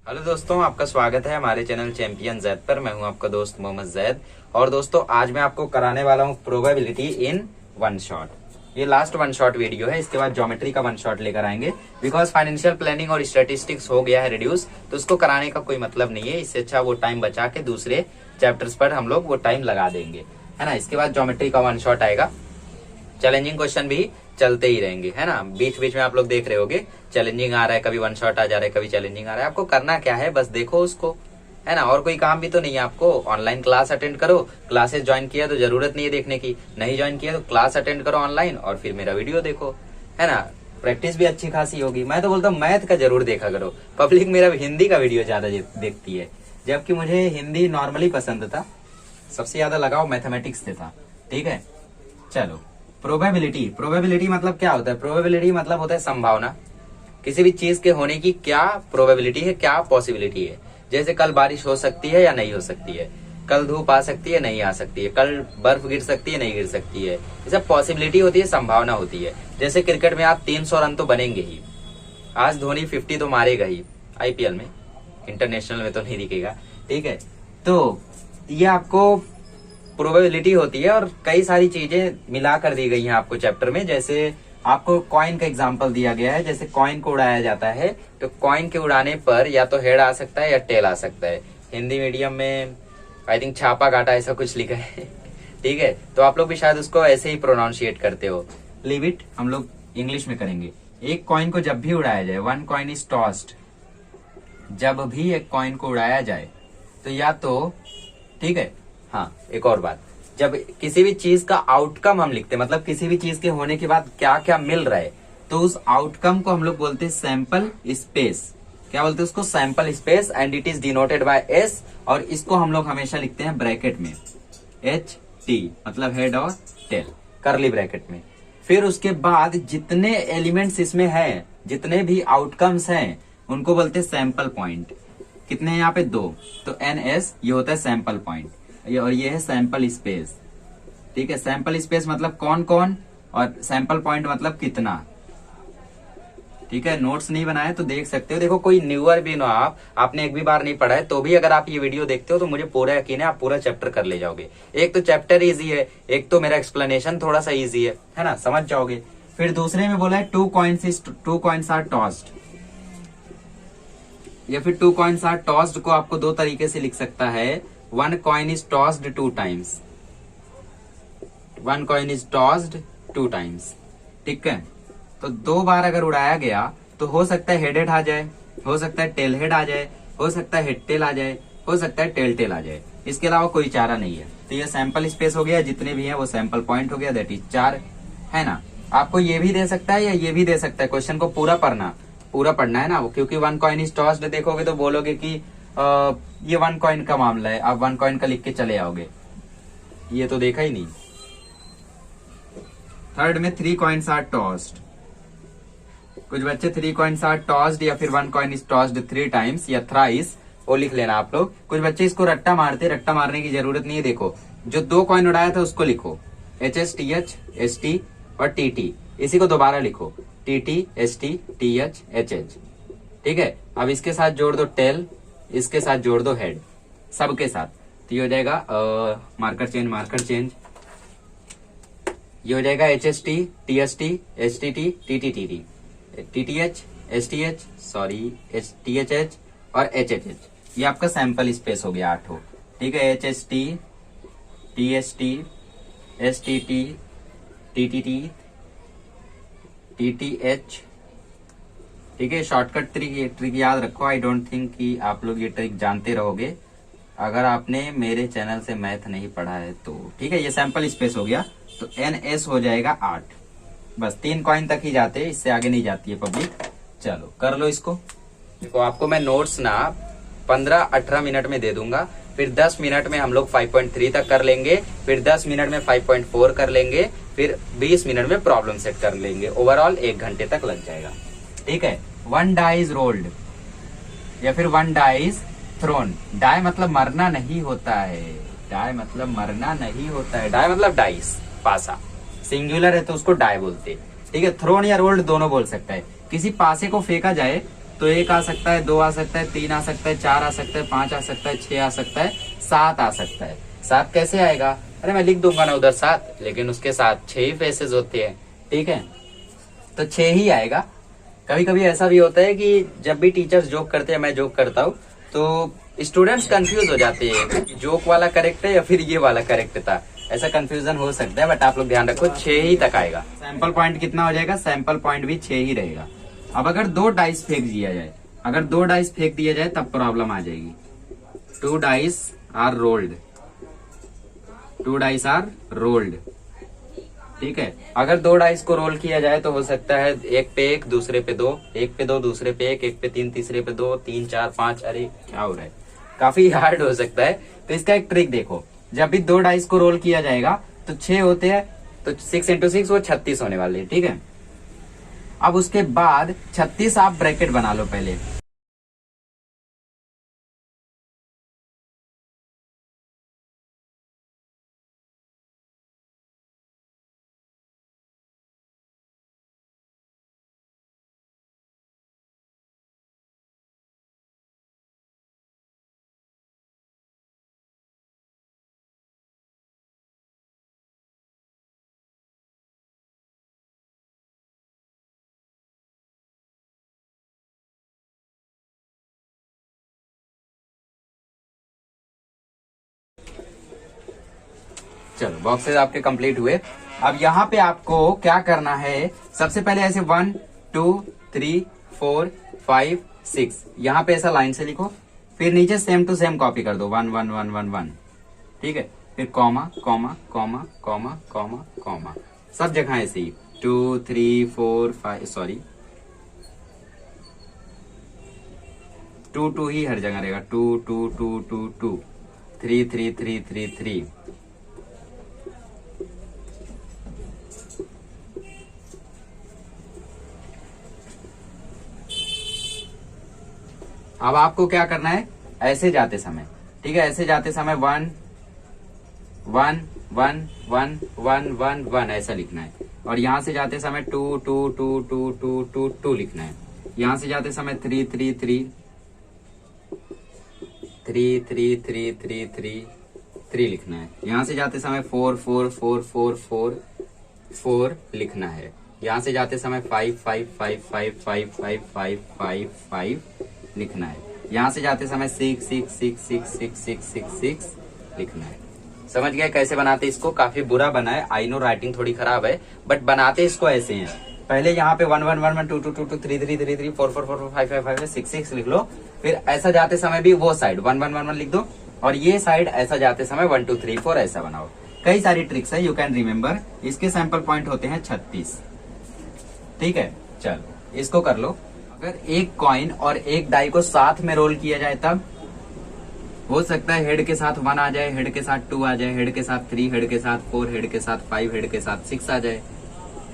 Hello दोस्तों, आपका स्वागत है हमारे चैनल चैंपियन जैद पर। मैं हूं आपका दोस्त मोहम्मद जैद। और दोस्तों, आज मैं आपको कराने वाला हूं प्रोबेबिलिटी इन वन शॉट। ये लास्ट वन शॉट वीडियो है, इसके बाद ज्योमेट्री का वन शॉट लेकर आएंगे। बिकॉज फाइनेंशियल प्लानिंग और स्टैटिस्टिक्स हो गया है रिड्यूस, तो उसको कराने का कोई मतलब नहीं है। इससे अच्छा वो टाइम बचा के दूसरे चैप्टर्स पर हम लोग वो टाइम लगा देंगे, है ना। इसके बाद ज्योमेट्री का वन शॉट आएगा। चैलेंजिंग क्वेश्चन भी चलते ही रहेंगे, है ना। बीच बीच में आप लोग देख रहे होगे चैलेंजिंग आ रहा है, कभी वन शॉट आ जा रहा है, कभी चैलेंजिंग आ रहा है। आपको करना क्या है, बस देखो उसको, है ना। और कोई काम भी तो नहीं है आपको। ऑनलाइन क्लास अटेंड करो, क्लासेस ज्वाइन किया तो जरूरत नहीं है देखने की, नहीं ज्वाइन किया तो क्लास अटेंड करो ऑनलाइन और फिर मेरा वीडियो देखो, है ना। प्रैक्टिस भी अच्छी खासी होगी। मैं तो बोलता हूँ मैथ का जरूर देखा करो। पब्लिक मेरा हिंदी का वीडियो ज्यादा देखती है, जबकि मुझे हिंदी नॉर्मली पसंद था। सबसे ज्यादा लगाव मैथमेटिक्स से था, ठीक है। चलो, प्रोबेबिलिटी मतलब क्या होता है? प्रोबेबिलिटी मतलब होता है संभावना। किसी भी चीज के होने की क्या प्रोबेबिलिटी है, क्या पॉसिबिलिटी है। जैसे कल बारिश हो सकती है या नहीं हो सकती है, कल धूप आ सकती है नहीं आ सकती है, कल बर्फ गिर सकती है नहीं गिर सकती है। ये सब पॉसिबिलिटी होती है, संभावना होती है। जैसे क्रिकेट में आप 300 रन तो बनेंगे ही। आज धोनी 50 तो मारेगा ही आईपीएल में, इंटरनेशनल में तो नहीं दिखेगा, ठीक है। तो ये आपको प्रोबेबिलिटी होती है। और कई सारी चीजें मिला कर दी गई हैं आपको चैप्टर में। जैसे आपको कॉइन का एग्जांपल दिया गया है। जैसे कॉइन को उड़ाया जाता है, तो कॉइन के उड़ाने पर या तो हेड आ सकता है या टेल आ सकता है। हिंदी मीडियम में आई थिंक छापा काटा ऐसा कुछ लिखा है, ठीक है। तो आप लोग भी शायद उसको ऐसे ही प्रोनाउंशिएट करते हो। लीव इट, हम लोग इंग्लिश में करेंगे। एक कॉइन को जब भी उड़ाया जाए, वन कॉइन इज टॉस्ड, जब भी एक कॉइन को उड़ाया जाए तो या तो, ठीक है। हाँ, एक और बात, जब किसी भी चीज का आउटकम हम लिखते हैं, मतलब किसी भी चीज के होने के बाद क्या क्या मिल रहा है, तो उस आउटकम को हम लोग बोलते हैं सैंपल स्पेस। क्या बोलते हैं उसको? Sample space. And it is denoted by S. और इसको हम लोग हमेशा लिखते हैं ब्रैकेट में, एच टी, मतलब हेड और टेल, करली ब्रैकेट में। फिर उसके बाद जितने एलिमेंट्स इसमें हैं, जितने भी आउटकम्स हैं, उनको बोलते हैं सैंपल पॉइंट। कितने हैं यहाँ पे? 2। तो एन एस ये होता है सैंपल पॉइंट, और ये है सैंपल स्पेस, ठीक है। सैंपल स्पेस मतलब कौन कौन, और सैंपल पॉइंट मतलब कितना, ठीक है। नोट्स नहीं बनाए तो देख सकते हो। देखो, कोई न्यूअर भी ना, आपने एक भी बार नहीं पढ़ा है, तो भी अगर आप ये वीडियो देखते हो तो मुझे पूरा यकीन है आप पूरा चैप्टर कर ले जाओगे। एक तो चैप्टर इजी है, एक तो मेरा एक्सप्लेनेशन थोड़ा सा इजी है ना, समझ जाओगे। फिर दूसरे में बोला है टू कॉइन्स आर टॉस्ड, या फिर 2 कॉइन्स आर टॉस्ड को आपको 2 तरीके से लिख सकता है। 1 coin is tossed 2 times, 1 coin is tossed 2 times, ठीक है। तो 2 बार अगर उड़ाया गया तो हो सकता है हेड आ जाए, हो सकता है टेल हेड आ जाए, हो सकता है हेड टेल आ जाए, हो सकता है टेल टेल आ जाए। इसके अलावा कोई चारा नहीं है। तो ये सैंपल स्पेस हो गया, जितने भी हैं वो सैंपल पॉइंट हो गया, दैट इज 4, है ना। आपको ये भी दे सकता है या ये भी दे सकता है। क्वेश्चन को पूरा पढ़ना है ना, क्योंकि 1 coin is tossed देखोगे तो बोलोगे कि ये 1 कॉइन का मामला है, आप 1 कॉइन का लिख के चले आओगे, ये तो देखा ही नहीं। थर्ड में 3 कॉइन्स आर टॉस्ड। कुछ बच्चे 3 कॉइन्स आर टॉस्ड या फिर 1 कॉइन इज टॉस्ड 3 टाइम्स या थ्राइस, वो लिख लेना आप लोग। कुछ बच्चे इसको रट्टा मारने की जरूरत नहीं है। देखो, जो 2 कॉइन उड़ाया था उसको लिखो HS TH ST और TT, इसी को दोबारा लिखो TT ST TH HH, ठीक है। अब इसके साथ जोड़ दो टेल, इसके साथ जोड़ दो हेड, सबके साथ, तो ये हो जाएगा मार्कर चेंज, ये हो जाएगा HST TST STT TTTT TTH STH sorry THH और HHH। ये आपका सैंपल स्पेस हो गया 8, ठीक है। HST TST STT TTT TTH, ठीक है। शॉर्टकट ट्रिक याद रखो। आई डोंट थिंक कि आप लोग ये ट्रिक जानते रहोगे अगर आपने मेरे चैनल से मैथ नहीं पढ़ा है तो, ठीक है। ये सैंपल स्पेस हो गया, तो NS हो जाएगा 8। बस 3 कॉइन तक ही जाते हैं, इससे आगे नहीं जाती है पब्लिक। चलो कर लो इसको। देखो, आपको मैं नोट्स ना 15-18 मिनट में दे दूंगा। फिर 10 मिनट में हम लोग 5.3 तक कर लेंगे, फिर 10 मिनट में 5.4 कर लेंगे, फिर 20 मिनट में प्रॉब्लम सेट कर लेंगे। ओवरऑल 1 घंटे तक लग जाएगा, ठीक है। 1 die is rolled या फिर 1 die is thrown। डाई मतलब मरना नहीं होता है, डाई मतलब मरना नहीं होता है। डाई मतलब डाइस, पासा, सिंगुलर है तो उसको डाई बोलते हैं, ठीक है। थ्रोन या रोल्ड दोनों बोल सकता है। किसी पासे को फेंका जाए तो 1 आ सकता है, 2 आ सकता है, 3 आ सकता है, 4 आ सकता है, 5 आ सकता है, 6 आ सकता है, 7 आ सकता है। 7 कैसे आएगा? अरे मैं लिख दूंगा ना उधर 7, लेकिन उसके साथ 6 ही फेसेस होते हैं, ठीक है, तो 6 ही आएगा। कभी कभी ऐसा भी होता है कि जब भी टीचर्स जोक करते हैं, मैं जोक करता हूँ, तो स्टूडेंट्स कंफ्यूज हो जाते हैं कि जोक वाला करेक्ट है या फिर ये वाला करेक्ट था। ऐसा कंफ्यूजन हो सकता है, बट आप लोग ध्यान रखो 6 ही तक आएगा। सैंपल पॉइंट कितना हो जाएगा? सैंपल पॉइंट भी 6 ही रहेगा। अब अगर 2 डाइस फेंक दिया जाए, अगर 2 डाइस फेंक दिया जाए तब प्रॉब्लम आ जाएगी। 2 dice are rolled, 2 dice are rolled, ठीक है। अगर 2 डाइस को रोल किया जाए तो हो सकता है 1 पे 1, दूसरे पे 2, 1 पे 2, दूसरे पे 1, 1 पे 3, तीसरे पे 2, 3 4 5। अरे क्या हो रहा है, काफी हार्ड हो सकता है। तो इसका एक ट्रिक देखो, जब भी 2 डाइस को रोल किया जाएगा तो 6 होते हैं, तो 6 इंटू 6 वो 36 होने वाले हैं, ठीक है। अब उसके बाद 36 आप ब्रैकेट बना लो पहले। चलो बॉक्सेस आपके कंप्लीट हुए। अब यहाँ पे आपको क्या करना है, सबसे पहले ऐसे 1 2 3 4 5 6 यहाँ पे ऐसा लाइन से लिखो, फिर नीचे सेम टू सेम कॉपी कर दो 1 1 1 1 1, ठीक है। फिर comma comma comma comma comma comma, सब जगह ऐसे ही 2 3 4 5, सॉरी 2 2 ही हर जगह रहेगा, 2 2 2 2 2 3 3 3 3 3। अब आपको क्या करना है, ऐसे जाते समय, ठीक है, ऐसे जाते समय 1 1 1 1 1 1 1 ऐसा लिखना है। और यहां से जाते समय 2 2 2 2 2 2 2 लिखना है। यहां से जाते समय 3 3 3 3 3 3 3 3 3 लिखना है। यहां से जाते समय 4 4 4 4 4 4 लिखना है। यहां से जाते समय 5 5 5 5 5 5 5 5 5 लिखना है। यहां से जाते समय 6 6 6 6 6 6 6 6 लिखना है। समझ गए कैसे बनाते इसको? काफी बुरा बना है, आई नो, राइटिंग थोड़ी खराब है, बट बनाते इसको ऐसे हैं। पहले यहाँ पे 1 1 1 1 2 2 2 2 3 3 3 3 4 4 4 4 5 5 5 6 6 लिख लो। फिर ऐसा जाते समय भी वो साइड 1 1 1 1 लिख दो, और ये साइड ऐसा जाते समय 1 2 3 4 ऐसा बनाओ। कई सारी ट्रिक्स है, यू कैन रिमेम्बर। इसके सैंपल पॉइंट होते हैं 36, ठीक है। चलो इसको कर लो। अगर एक कॉइन और एक डाई को साथ में रोल किया जाए तब हो सकता है हेड के साथ 1 आ जाए, हेड के साथ 2 आ जाए, हेड के साथ 3, हेड के साथ 4, हेड के साथ 5, हेड के साथ 6 आ जाए,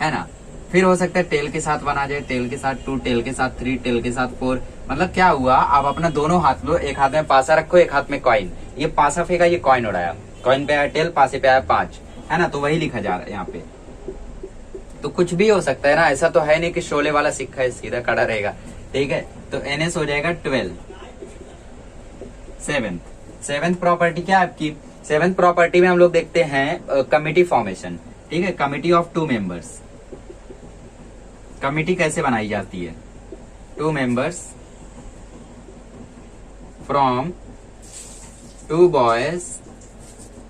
है ना। फिर हो सकता है टेल के साथ 1 आ जाए, टेल के साथ 2, टेल के साथ 3, टेल के साथ 4। मतलब क्या हुआ, आप अपना दोनों हाथ लो, एक हाथ में पासा रखो, एक हाथ में कॉइन। ये पासा फेंका, ये कॉइन उड़ाया, कॉइन पे आया टेल, पासे पे आया 5, है ना। तो वही लिखा जा रहा है यहाँ पे। तो कुछ भी हो सकता है ना, ऐसा तो है नहीं कि शोले वाला सिक्का है सीधा खड़ा रहेगा, ठीक है। तो NS हो जाएगा 12। सेवेंथ प्रॉपर्टी क्या है आपकी? सेवेंथ प्रॉपर्टी में हम लोग देखते हैं कमिटी फॉर्मेशन, ठीक है, कमिटी ऑफ 2 मेंबर्स। कमिटी कैसे बनाई जाती है? 2 members from 2 boys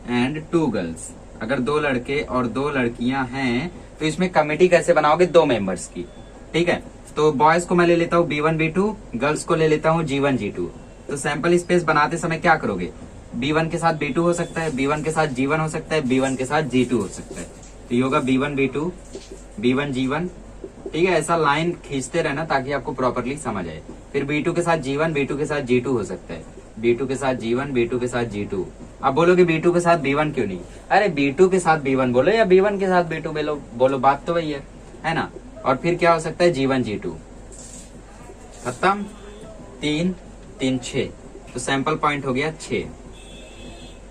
and 2 girls. अगर 2 लड़के और 2 लड़कियां हैं तो इसमें कमिटी कैसे बनाओगे? 2 मेंबर्स की, ठीक है। तो बॉयज को मैं ले लेता हूँ B1 B2, गर्ल्स को ले लेता हूँ G1 G2। तो सैंपल स्पेस बनाते समय क्या करोगे? B1 के साथ B2 हो सकता है, B1 के साथ G1 हो सकता है, B1 के साथ G2 हो सकता है। तो ये होगा B1 B2 B1 G1, ठीक है। ऐसा लाइन खींचते रहना ताकि आपको प्रॉपरली समझ आए। फिर B2 के साथ G1, B2 के साथ G2 हो सकता है, B2 के साथ G1, B2 के साथ G2। अब बोलोगे B2 के साथ B1 क्यों नहीं? अरे B2 के साथ B1 बोलो या B1 के साथ B2 बोलो, बात तो वही है ना। और फिर क्या हो सकता है? G1 G2, खत्म। 3 3 6, तो सैंपल पॉइंट हो गया 6,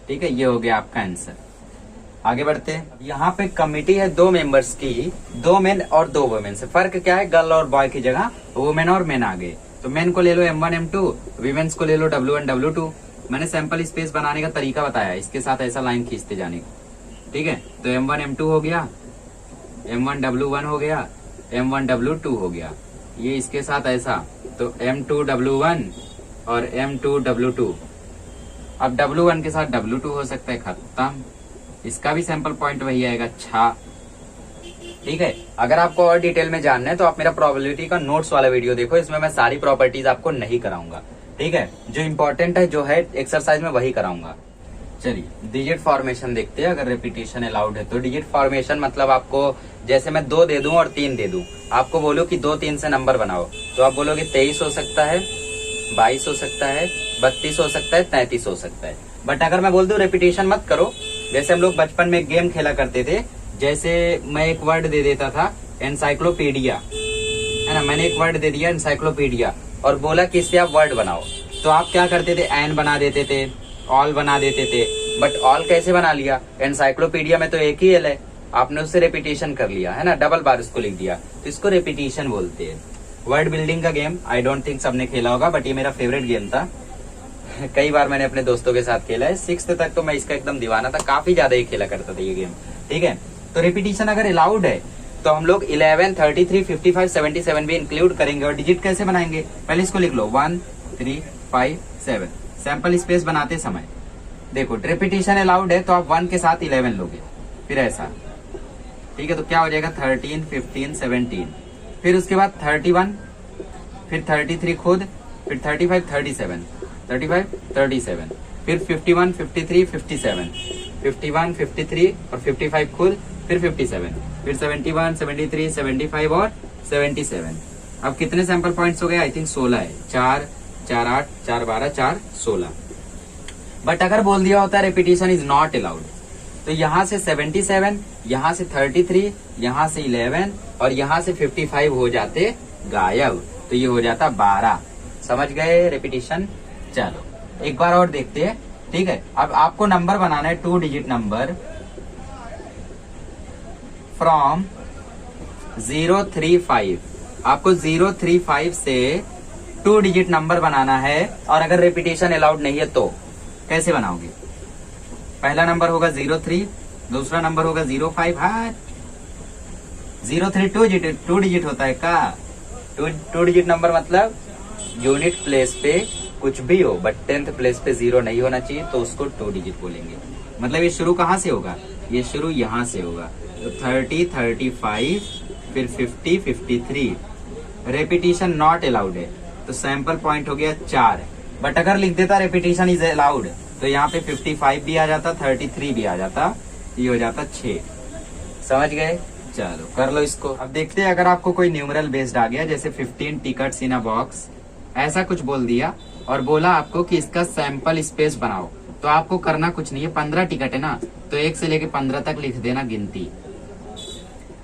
ठीक है। ये हो गया आपका आंसर। आगे बढ़ते हैं। यहाँ पे कमिटी है 2 मेंबर्स की, 2 मेन और 2 वुमेन से। फर्क क्या है? गर्ल और बॉय की जगह वुमेन और मेन आ गए। तो मेन को ले लो M1 M2, वीमेंस को ले लो W1 W2। मैंने सैंपल स्पेस बनाने का तरीका बताया, इसके साथ ऐसा लाइन खींचते जाने का, ठीक है। तो M1 M2 हो गया, M1 W1 हो गया, M1 W2 हो गया, ये इसके साथ ऐसा, तो M2 W1 और M2 W2। अब W1 के साथ W2 हो सकता है, खत्म। इसका भी सैंपल पॉइंट वही आएगा, अच्छा, ठीक है। अगर आपको और डिटेल में जानना है तो आप मेरा प्रोबेबिलिटी का नोट्स वाला वीडियो देखो, इसमें मैं सारी प्रॉपर्टीज आपको नहीं कराऊंगा, ठीक है। जो इंपॉर्टेंट है, जो है एक्सरसाइज में, वही कराऊंगा। चलिए डिजिट फॉर्मेशन देखते हैं। अगर रिपीटेशन अलाउड है तो डिजिट फॉर्मेशन मतलब आपको, जैसे मैं 2 दे दूं और 3 दे दूं, आपको बोलो कि 2 3 से नंबर बनाओ, तो आप बोलोगे 23 हो सकता है, 22 हो सकता है, 32 हो सकता है, 33 हो सकता है। बट अगर मैं बोल दूं रिपीटेशन मत करो, जैसे हम लोग बचपन में गेम खेला करते थे, जैसे मैं एक वर्ड दे देता था एनसाइक्लोपीडिया, है ना, मैंने एक वर्ड दे दिया एनसाइक्लोपीडिया और बोला कि इससे आप वर्ड बनाओ, तो आप क्या करते थे, एन बना देते थे, ऑल बना देते थे। बट ऑल कैसे बना लिया, एनसाइक्लोपीडिया में तो एक ही एल है, आपने उससे रेपिटेशन कर लिया, है ना, डबल बार उसको लिख दिया, तो इसको रेपिटेशन बोलते हैं। वर्ड बिल्डिंग का गेम आई डोंट थिंक सबने खेला होगा, बट ये मेरा फेवरेट गेम था। कई बार मैंने अपने दोस्तों के साथ खेला है, 6th तक तो मैं इसका एकदम दीवाना था, काफी ज्यादा ही खेला करता था ये गेम, ठीक है। तो रेपिटेशन अगर अलाउड है तो हम लोग 11, 33, 55, 77 भी इंक्लूड करेंगे। और डिजिट कैसे बनाएंगे, पहले इसको लिख लो 1, 3, 5, 7। सैंपल स्पेस बनाते समय देखो रेपिटेशन अलाउड है तो आप 1 के साथ 11 लोगे, फिर ऐसा, ठीक है। तो क्या हो जाएगा 13, 15, 17, फिर उसके बाद 31, फिर 33 खुद, फिर 35, 37, 35, 37, फिर 51, 53, 57, 51, 53 और 55 खुद, फिर 57, फिर 71, 73, 75 और 77। अब कितने सैंपल पॉइंट्स हो गए, आई थिंक 16 है, 4, 4, 8, 4, 12, 4, 16। बट अगर बोल दिया होता रेपिटेशन इज नॉट अलाउड, तो यहाँ से 77, यहाँ से 33, यहाँ से 11 और यहाँ से 55 हो जाते गायब, तो ये हो जाता 12। समझ गए रेपिटेशन। चलो एक बार और देखते हैं, ठीक है। अब आपको नंबर बनाना है 2 डिजिट नंबर फ्रॉम 035। आपको 035 से 2 डिजिट नंबर बनाना है, और अगर रेपिटेशन अलाउड नहीं है तो कैसे बनाओगे, पहला नंबर होगा 03, दूसरा नंबर होगा 05। हाँ 03 2 डिजिट होता है का, 2 डिजिट नंबर मतलब यूनिट प्लेस पे कुछ भी हो, बट 10th प्लेस पे 0 नहीं होना चाहिए, तो उसको 2 डिजिट बोलेंगे। मतलब ये शुरू कहाँ से होगा, ये शुरू यहाँ से होगा, तो 30, 35, फिर 50, 53। रेपिटेशन नॉट अलाउड है, तो सैंपल पॉइंट हो गया 4। बट अगर लिख देता रेपिटेशन इज अलाउड, तो यहाँ पे 55 भी आ जाता, 33 भी आ जाता, ये हो जाता 6। समझ गए। चलो कर लो इसको। अब देखते हैं अगर आपको कोई न्यूमरल बेस्ड आ गया, जैसे 15 टिकट्स इन अ बॉक्स, ऐसा कुछ बोल दिया और बोला आपको कि इसका सैंपल स्पेस बनाओ, तो आपको करना कुछ नहीं है, 15 टिकट है ना, तो 1 से लेके 15 तक लिख देना गिनती,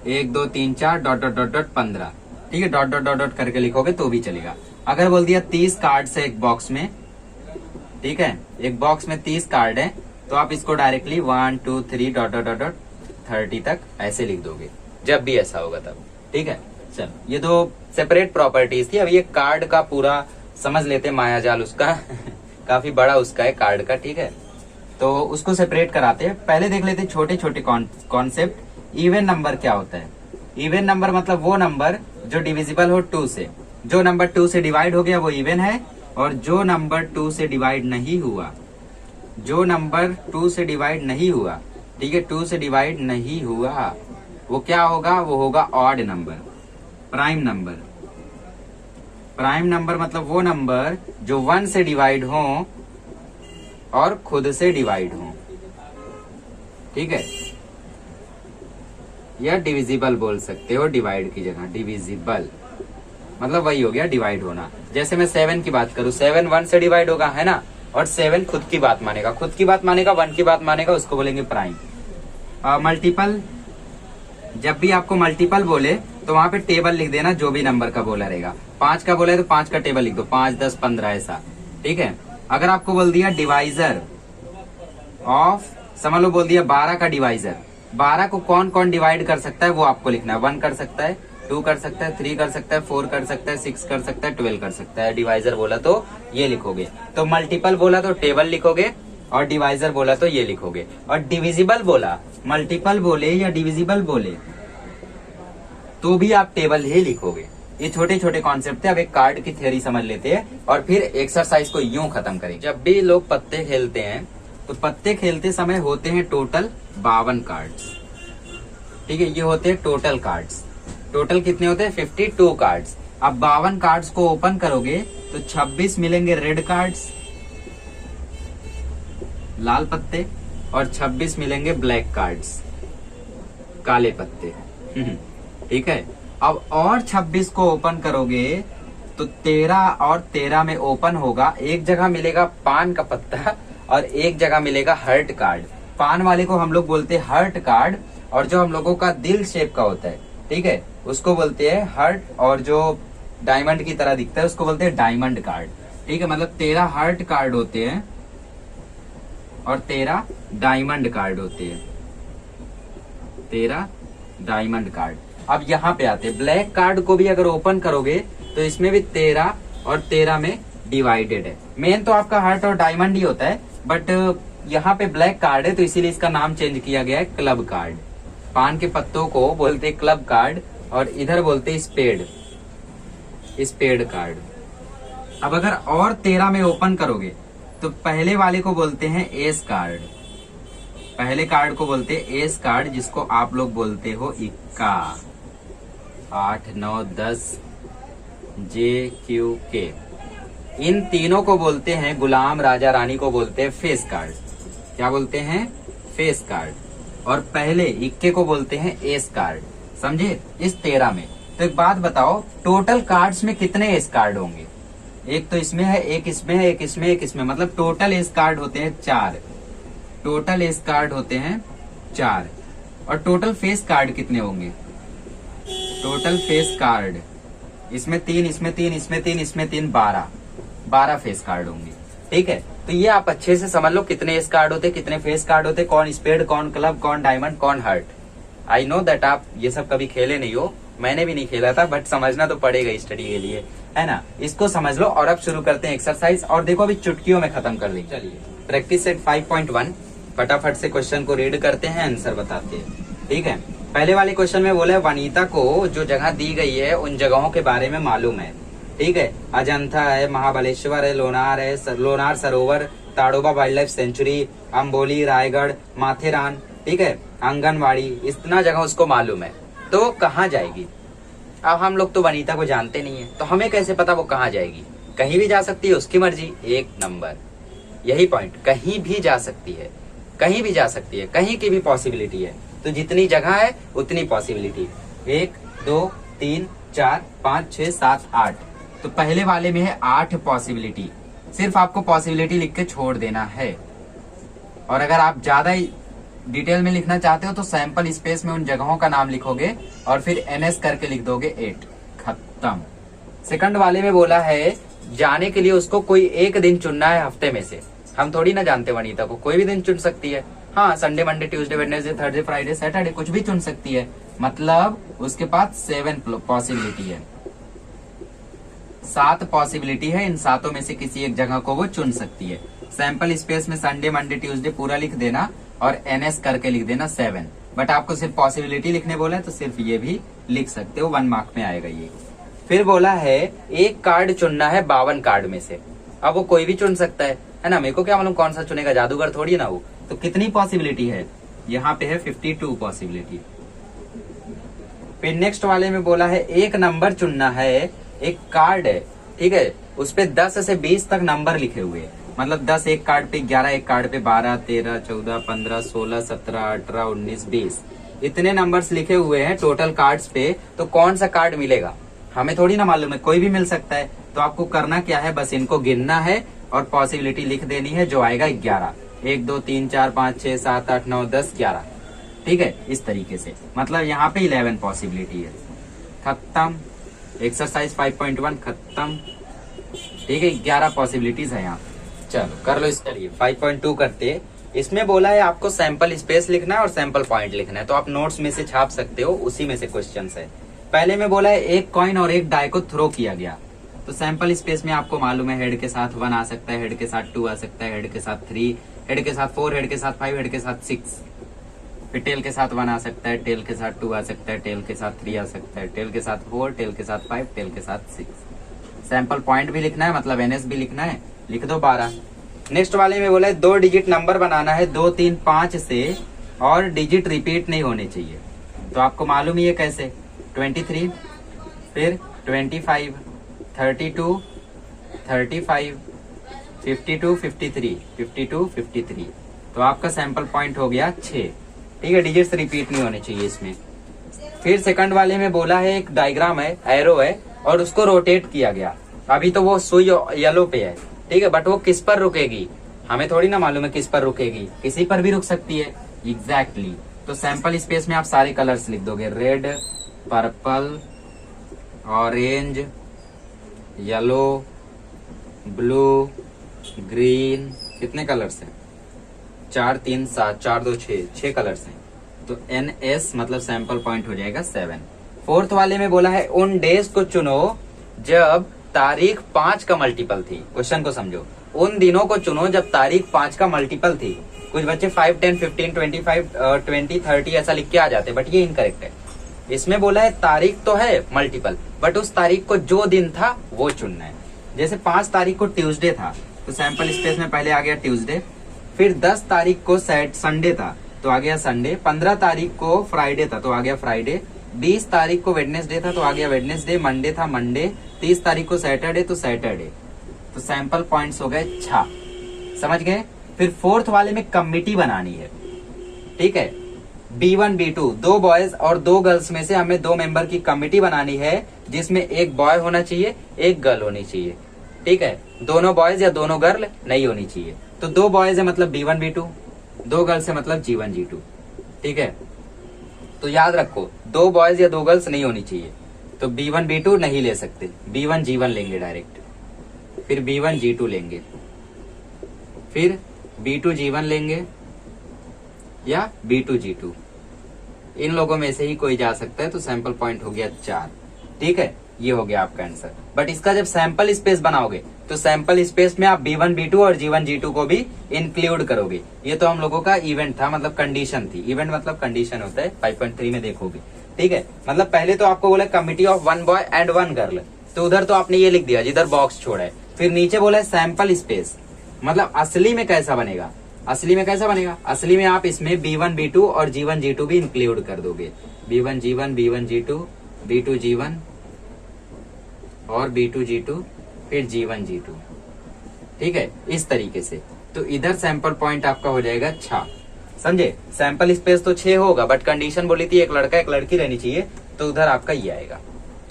1 2 3 4 डॉट डॉट डॉट डॉट 15, ठीक है। डॉट डॉट डॉट डॉट करके लिखोगे तो भी चलेगा। अगर बोल दिया 30 कार्ड है एक बॉक्स में, ठीक है, एक बॉक्स में 30 कार्ड है, तो आप इसको डायरेक्टली 1 2 3 डॉट डॉट डॉट 30 तक ऐसे लिख दोगे, जब भी ऐसा होगा तब, ठीक है। चलो ये 2 सेपरेट प्रॉपर्टीज थी। अब ये कार्ड का पूरा समझ लेते मायाजाल उसका काफी बड़ा उसका है कार्ड का, ठीक है। तो उसको सेपरेट कराते हैं। पहले देख लेते छोटे छोटे कॉन्सेप्ट। इवन नंबर क्या होता है, इवन नंबर मतलब वो नंबर जो डिविजिबल हो 2 से। जो नंबर 2 से डिवाइड हो गया वो इवन है, और जो नंबर 2 से डिवाइड नहीं हुआ, जो नंबर 2 से डिवाइड नहीं हुआ, ठीक है, 2 से डिवाइड नहीं हुआ, वो क्या होगा, वो होगा odd number, prime number. Prime number मतलब वो नंबर जो 1 से डिवाइड हो और खुद से डिवाइड हो, ठीक है, या डिविजिबल बोल सकते हो, डिवाइड की जगह डिविजिबल मतलब वही हो गया डिवाइड होना। जैसे मैं 7 की बात करूं, 7 1 से डिवाइड होगा, है ना, और 7 खुद की बात मानेगा, खुद की बात मानेगा, 1 की बात मानेगा, उसको बोलेंगे प्राइम। मल्टीपल, जब भी आपको मल्टीपल बोले तो वहां पे टेबल लिख देना, जो भी नंबर का बोला रहेगा। 5 का बोला है तो 5 का टेबल लिख दो, 5 10 15 ऐसा, ठीक है। अगर आपको बोल दिया डिवाइजर ऑफ, समझ लो बोल दिया 12 का डिवाइजर, 12 को कौन कौन डिवाइड कर सकता है वो आपको लिखना है। 1 कर सकता है, 2 कर सकता है, 3 कर सकता है, 4 कर सकता है, 6 कर सकता है, 12 कर सकता है। डिवाइजर बोला तो ये लिखोगे। तो मल्टीपल बोला तो टेबल लिखोगे, और डिवाइजर बोला तो ये लिखोगे। और डिविजिबल बोला, मल्टीपल बोले या डिविजिबल बोले तो भी आप टेबल ही लिखोगे। ये छोटे छोटे कॉन्सेप्ट थे। अब एक कार्ड की थ्योरी समझ लेते हैं और फिर एक्सरसाइज को यूं खत्म करेंगे। जब भी लोग पत्ते खेलते हैं तो पत्ते खेलते समय होते हैं टोटल 52 कार्ड्स। ठीक है, ये होते हैं टोटल कार्ड्स। टोटल कितने होते हैं? 52 कार्ड्स। अब 52 कार्ड्स को ओपन करोगे तो 26 मिलेंगे रेड कार्ड्स, लाल पत्ते, और 26 मिलेंगे ब्लैक कार्ड्स, काले पत्ते। ठीक है, अब और 26 को ओपन करोगे तो 13 और 13 में ओपन होगा। एक जगह मिलेगा पान का पत्ता और एक जगह मिलेगा हर्ट कार्ड। पान वाले को हम लोग बोलते हैं हर्ट कार्ड, और जो हम लोगों का दिल शेप का होता है, ठीक है, उसको बोलते हैं हर्ट, और जो डायमंड की तरह दिखता है उसको बोलते हैं डायमंड कार्ड। ठीक है, मतलब 13 हर्ट कार्ड होते हैं और 13 डायमंड कार्ड होते हैं। 13 डायमंड कार्ड। अब यहाँ पे आते हैं ब्लैक कार्ड को भी अगर ओपन करोगे तो इसमें भी 13 और 13 में डिवाइडेड है। मेन तो आपका हार्ट और डायमंड ही होता है, बट यहाँ पे ब्लैक कार्ड है तो इसीलिए इसका नाम चेंज किया गया है क्लब कार्ड। पान के पत्तों को बोलते हैं क्लब कार्ड और इधर बोलते हैं स्पेड, स्पेड कार्ड। अब अगर और 13 में ओपन करोगे तो पहले वाले को बोलते हैं एस कार्ड। पहले कार्ड को बोलते हैं एस कार्ड, जिसको आप लोग बोलते हो इक्का। 8, 9, 10 जे क्यू के, इन तीनों को बोलते हैं, गुलाम राजा रानी को बोलते हैं फेस कार्ड। क्या बोलते हैं? Face card. और पहले इक्के को बोलते हैं एस कार्ड। समझे? इस 13 में। तो एक बात बताओ, टोटल कार्ड्स में कितने एस कार्ड होंगे? एक तो इसमें है, एक इसमें है, एक इसमें, एक इसमें, मतलब टोटल एस कार्ड होते हैं 4। टोटल एस कार्ड होते हैं 4। और टोटल फेस कार्ड कितने होंगे? टोटल फेस कार्ड इसमें 3, इसमें 3, इसमें 3, इसमें 3, 12 फेस कार्ड होंगे। ठीक है, तो ये आप अच्छे से समझ लो कितने एस कार्ड होते, कितने फेस कार्ड होते, कौन स्पेड, कौन क्लब, कौन डायमंड, कौन हर्ट। आई नो दैट आप ये सब कभी खेले नहीं हो, मैंने भी नहीं खेला था, बट समझना तो पड़ेगा स्टडी के लिए, है ना। इसको समझ लो और अब शुरू करते हैं एक्सरसाइज। और देखो अभी चुटकियों में खत्म कर लेंगे। चलिए, प्रैक्टिस सेट 5.1 फटाफट से क्वेश्चन को रीड करते हैं, आंसर बताते हैं। ठीक है, पहले वाले क्वेश्चन में बोला है वनीता को जो जगह दी गई है उन जगहों के बारे में मालूम है। ठीक है, अजंता है, महाबलेश्वर है, लोनार है, लोनार सरोवर, Tadoba wild life sanctuary, Amboli, Raigarh, Matheran, ठीक है, आंगनवाड़ी, इतना जगह उसको मालूम है। तो कहाँ जाएगी? अब हम लोग तो वनीता को जानते नहीं है, तो हमें कैसे पता वो कहाँ जाएगी? कहीं भी जा सकती है, उसकी मर्जी। 1 नंबर, यही पॉइंट, कहीं भी जा सकती है, कहीं भी जा सकती है, कहीं की भी पॉसिबिलिटी है। तो जितनी जगह है उतनी पॉसिबिलिटी। 1, 2, 3, 4, 5, 6, 7, 8। तो पहले वाले में है 8 पॉसिबिलिटी। सिर्फ आपको पॉसिबिलिटी लिख के छोड़ देना है। और अगर आप ज्यादा डिटेल में लिखना चाहते हो तो सैंपल स्पेस में उन जगहों का नाम लिखोगे और फिर NS करके लिख दोगे 8। खत्म। सेकंड वाले में बोला है जाने के लिए उसको कोई एक दिन चुनना है हफ्ते में से। हम थोड़ी ना जानते वनीता को, कोई भी दिन चुन सकती है। हाँ, Sunday, Monday, Tuesday, Wednesday, Thursday, Friday, Saturday, कुछ भी चुन सकती है। मतलब उसके पास 7 पॉसिबिलिटी है, 7 पॉसिबिलिटी है। इन 7 में से किसी एक जगह को वो चुन सकती है। सैंपल स्पेस में संडे, मंडे, ट्यूसडे पूरा लिख देना और NS करके लिख देना 7। बट आपको सिर्फ पॉसिबिलिटी लिखने बोला है तो सिर्फ ये भी लिख सकते हो, 1 मार्क में आएगा ये। फिर बोला है एक कार्ड चुनना है 52 कार्ड में से। अब वो कोई भी चुन सकता है ना। मेरे को क्या मालूम कौन सा चुनेगा, जादूगर थोड़ी ना वो। तो कितनी पॉसिबिलिटी है? यहाँ पे है 52 पॉसिबिलिटी। फिर नेक्स्ट वाले में बोला है एक नंबर चुनना है। एक कार्ड है, ठीक है, उस पे 10 से 20 तक नंबर लिखे हुए हैं। मतलब 10 एक कार्ड पे, 11 एक कार्ड पे, 12, 13, 14, 15, 16, 17, 18, 19, 20 इतने नंबर्स लिखे हुए हैं टोटल कार्ड्स पे। तो कौन सा कार्ड मिलेगा हमें थोड़ी ना मालूम है, कोई भी मिल सकता है। तो आपको करना क्या है, बस इनको गिनना है और पॉसिबिलिटी लिख देनी है, जो आएगा 11। 1, 2, 3, 4, 5, 6, 7, 8, 9, 10, 11। ठीक है, इस तरीके से। मतलब यहाँ पे 11 पॉसिबिलिटी है। खत्म। एक्सरसाइज 5.1 खत्म। ठीक है, 11 पॉसिबिलिटीज है यहाँ। चलो कर लो इसके लिए। 5.2 करते। इसमें बोला है आपको सैंपल स्पेस लिखना है और सैंपल पॉइंट लिखना है। तो आप नोट्स में से छाप सकते हो, उसी में से क्वेश्चन है। पहले में बोला है एक कॉइन और एक डाई को थ्रो किया गया, तो सैंपल स्पेस में आपको मालूम है हेड के साथ 1 आ सकता है, हेड के साथ 2 आ सकता है, हेड के साथ 3, हेड के साथ 4, हेड के साथ 5, हेड के साथ 6, फिर टेल के साथ 1 आ सकता है, टेल के साथ 2 आ सकता है, टेल के साथ 3 आ सकता है, टेल के साथ 4, टेल के साथ 5, टेल के साथ 6। सैंपल पॉइंट भी लिखना है, मतलब एनएस भी लिखना है, लिख दो 12। नेक्स्ट वाले में बोला है 2 डिजिट नंबर बनाना है 2, 3, 5 से और डिजिट रिपीट नहीं होने चाहिए। तो आपको मालूम ही है कैसे, 23, फिर 25, 32, 35, 52, 53, 52, 53। तो आपका सैंपल पॉइंट हो गया 6। ठीक है, डिजिट्स रिपीट नहीं होने चाहिए इसमें। फिर सेकंड वाले में बोला है एक डायग्राम है, एरो है और उसको रोटेट किया गया। अभी तो वो सुई येलो पे है, ठीक है, बट वो किस पर रुकेगी हमें थोड़ी ना मालूम है किस पर रुकेगी, किसी पर भी रुक सकती है। एग्जैक्टली तो सैंपल स्पेस में आप सारे कलर्स लिख दोगे, red, purple, orange, yellow, blue, green, कितने कलर्स हैं, 4, 3, 7, 4, 2, 6 कलर्स हैं। तो NS मतलब सैंपल पॉइंट हो जाएगा 7। फोर्थ वाले में बोला है उन डेज को चुनो जब तारीख 5 का मल्टीपल थी। क्वेश्चन को समझो, उन दिनों को चुनो जब तारीख 5 का मल्टीपल थी। कुछ बच्चे 5, 10, 15, 25, 20, 30 ऐसा लिख के आ जाते, बट ये इनकरेक्ट है। इसमें बोला है तारीख तो है मल्टीपल, बट उस तारीख को जो दिन था वो चुनना है। जैसे 5 तारीख को ट्यूसडे था, तो सैंपल स्पेस में पहले आ गया ट्यूसडे। फिर 10 तारीख को संडे था, तो आ गया संडे। 15 तारीख को फ्राइडे था, तो आ गया फ्राइडे। 20 तारीख को वेडनेसडे था, तो आ गया वेडनेसडे। मंडे था मंडे। 30 तारीख को सैटरडे, तो सैटरडे। तो सैंपल पॉइंट्स हो गए 6। समझ गए। फिर फोर्थ वाले में कमिटी बनानी है, ठीक है। B1 B2 2 बॉयज और 2 गर्ल्स में से हमें 2 मेंबर की कमिटी बनानी है, जिसमें एक बॉय होना चाहिए, एक गर्ल होनी चाहिए, ठीक है। दोनों बॉयज या दोनों गर्ल नहीं होनी चाहिए। तो 2 बॉयज है मतलब B1 B2, 2 गर्ल्स है मतलब G1 G2, ठीक है। तो याद रखो 2 बॉयज या 2 गर्ल्स नहीं होनी चाहिए, तो B1 B2 नहीं ले सकते, B1 G1 लेंगे डायरेक्ट। फिर B1 G2 लेंगे, फिर B2 G1 लेंगे या B2 G2, इन लोगों में से ही कोई जा सकता है। तो सैंपल पॉइंट हो गया 4, ठीक है। ये हो गया आपका आंसर। बट इसका जब सैंपल स्पेस बनाओगे तो सैंपल स्पेस में आप B1 B2 और G1 G2 को भी इंक्लूड करोगे। ये तो हम लोगों का इवेंट था, मतलब कंडीशन थी। इवेंट मतलब कंडीशन होता है, 5.3 में देखोगे, ठीक है। मतलब पहले तो आपको बोला committee of 1 boy and 1 girl, तो उधर तो आपने ये लिख दिया जिधर बॉक्स छोड़ा है। फिर नीचे बोला है सैंपल स्पेस, मतलब असली में कैसा बनेगा। असली में कैसा बनेगा, असली में आप इसमें B1 B2 और G1 G2 भी इंक्लूड कर दोगे। B1 G1, B1 G2, B2 G1 और B2 G2, फिर G1 G2, ठीक है, इस तरीके से। तो इधर सैंपल पॉइंट आपका हो जाएगा 6, समझे। सैंपल स्पेस तो 6 होगा, बट कंडीशन बोली थी एक लड़का एक लड़की रहनी चाहिए, तो उधर आपका ये आएगा।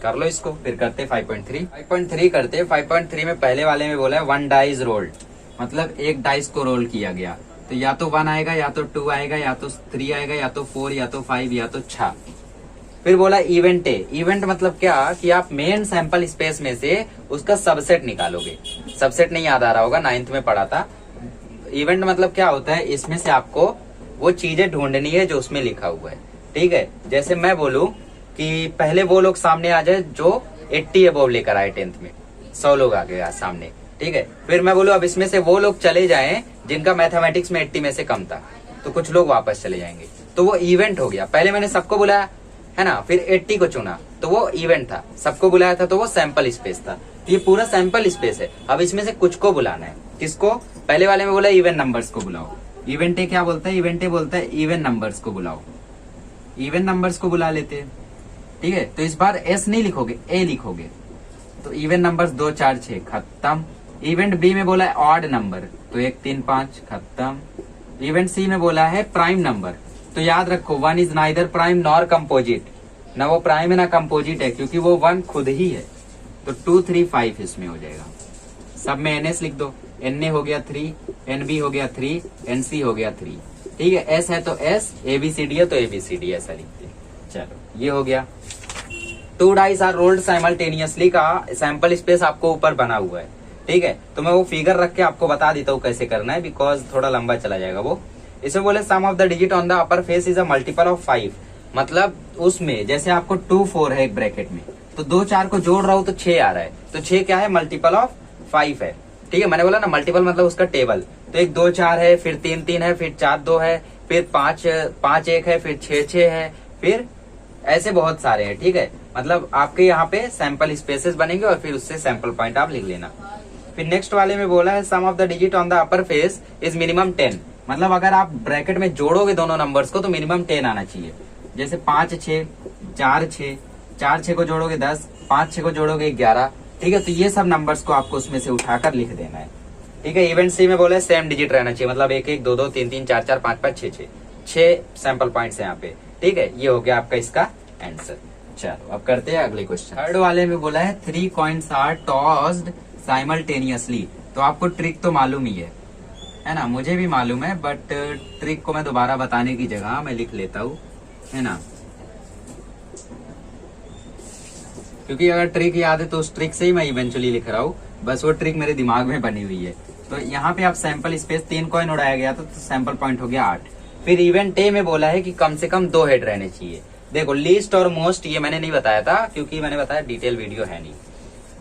कर लो इसको। फिर करते 5.3 करते। 5.3 में पहले वाले में बोला है 1 डाइस रोल्ड, मतलब एक डाइस को रोल किया गया। तो या तो 1 आएगा, या तो 2 आएगा, या तो 3 आएगा, या तो 4, या तो 5, या तो 6। फिर बोला इवेंट है। इवेंट मतलब क्या कि आप मेन सैंपल स्पेस में से उसका सबसेट निकालोगे। सबसेट नहीं याद आ रहा होगा, 9th में पढ़ा था। इवेंट मतलब क्या होता है, इसमें से आपको वो चीजें ढूंढनी है जो उसमें लिखा हुआ है, ठीक है। जैसे मैं बोलूं कि पहले वो लोग सामने आ जाए जो 80 अबव लेकर आए 10th में, 100 लोग आ गए सामने, ठीक है। फिर मैं बोलूं अब इसमें से वो लोग चले जाएं जिनका मैथमेटिक्स में 80 में से कम था, तो कुछ लोग वापस चले जाएंगे, तो वो इवेंट हो गया। पहले मैंने सबको बुलाया है ना, फिर 80 को चुना, तो वो इवेंट था। सबको बुलाया था तो वो सैंपल स्पेस था। ये पूरा सैंपल स्पेस है। अब इसमें से कुछ को बुलाना है। किसको? पहले वाले में बोला इवन नंबर्स को बुलाओ। इवेंटे क्या बोलता है, इवेंटे बोलता है इवन नंबर्स को बुलाओ। इवन नंबर्स को बुला लेते हैं, ठीक है। तो इस बार एस नहीं लिखोगे, ए लिखोगे। तो इवन नंबर्स 2, 4, 6 खत्म। इवेंट बी में बोला है ऑड नंबर, तो 1, 3, 5 खत्म। इवेंट सी में बोला है प्राइम नंबर, तो याद रखो 1 is neither prime nor composite, ना वो प्राइम है ना कंपोजिट है, क्योंकि वो 1 खुद ही है। तो 2, 3, 5 इसमें हो जाएगा। सब में एनएस लिख दो। एन हो गया 3, एनबी हो गया 3, एनसी हो गया 3, ठीक है। एस है तो एस, एबीसीडी है तो एबीसीडी, ऐसा लिखते हैं। चलो ये हो गया। 2 डाइस आर रोल्ड साइमल्टेनियसली का सैंपल स्पेस आपको ऊपर बना हुआ है, ठीक है। तो मैं वो फिगर रख के आपको बता देता हूँ कैसे करना है, बिकॉज थोड़ा लंबा चला जाएगा वो। इसमें बोले sum of the digit on the upper face is a multiple of 5। मतलब उसमें जैसे आपको 2 4 है एक ब्रैकेट में, तो 2 4 को जोड़ रहा हूं तो 6 आ रहा है, तो 6 क्या है, मल्टीपल ऑफ 5 है। ठीक है, मैंने बोला ना मल्टीपल मतलब उसका टेबल, तो 1 2 4 है, फिर 3 3 है, फिर 4 2 है, फिर 5 5 1 है, फिर 6 6 है, फिर ऐसे बहुत सारे हैं। ठीक है, मतलब आपके यहाँ पे सैंपल स्पेसेस बनेंगे और फिर उससे सैंपल पॉइंट आप लिख लेना। फिर नेक्स्ट वाले में बोला है sum of the digit on the upper face is minimum 10, मतलब अगर आप ब्रैकेट में जोड़ोगे दोनों नंबर्स को तो मिनिमम 10 आना चाहिए। जैसे 5 6 4 6, 4 6 को जोड़ोगे 10, 5 6 को जोड़ोगे 11। ठीक है, तो ये सब नंबर्स को आपको उसमें से उठाकर लिख देना है। ठीक है, इवेंट सी में बोला है सेम डिजिट रहना चाहिए, मतलब 1 1 2 2 3 3 4 4 5 5 6 6, 6 सैंपल पॉइंट्स है यहाँ पे। ठीक है, ये हो गया आपका इसका आंसर। चलो अब करते हैं अगले क्वेश्चन। थर्ड वाले में बोला है 3 कॉइन्स आर टॉस्ड साइमल्टेनियसली, तो आपको ट्रिक तो मालूम ही है ना, मुझे भी मालूम है, बट ट्रिक को मैं दोबारा बताने की जगह मैं लिख लेता हूँ, है ना, क्योंकि अगर ट्रिक याद है तो उस ट्रिक से ही मैं इवेंचुअली लिख रहा हूँ, बस वो ट्रिक मेरे दिमाग में बनी हुई है। तो यहाँ पे आप सैंपल स्पेस 3 कॉइन उड़ाया गया था, तो सैंपल पॉइंट हो गया 8। फिर इवेंट ए में बोला है कि कम से कम 2 हेड रहने चाहिए। देखो लीस्ट और मोस्ट ये मैंने नहीं बताया था, क्योंकि मैंने बताया डिटेल वीडियो है नहीं।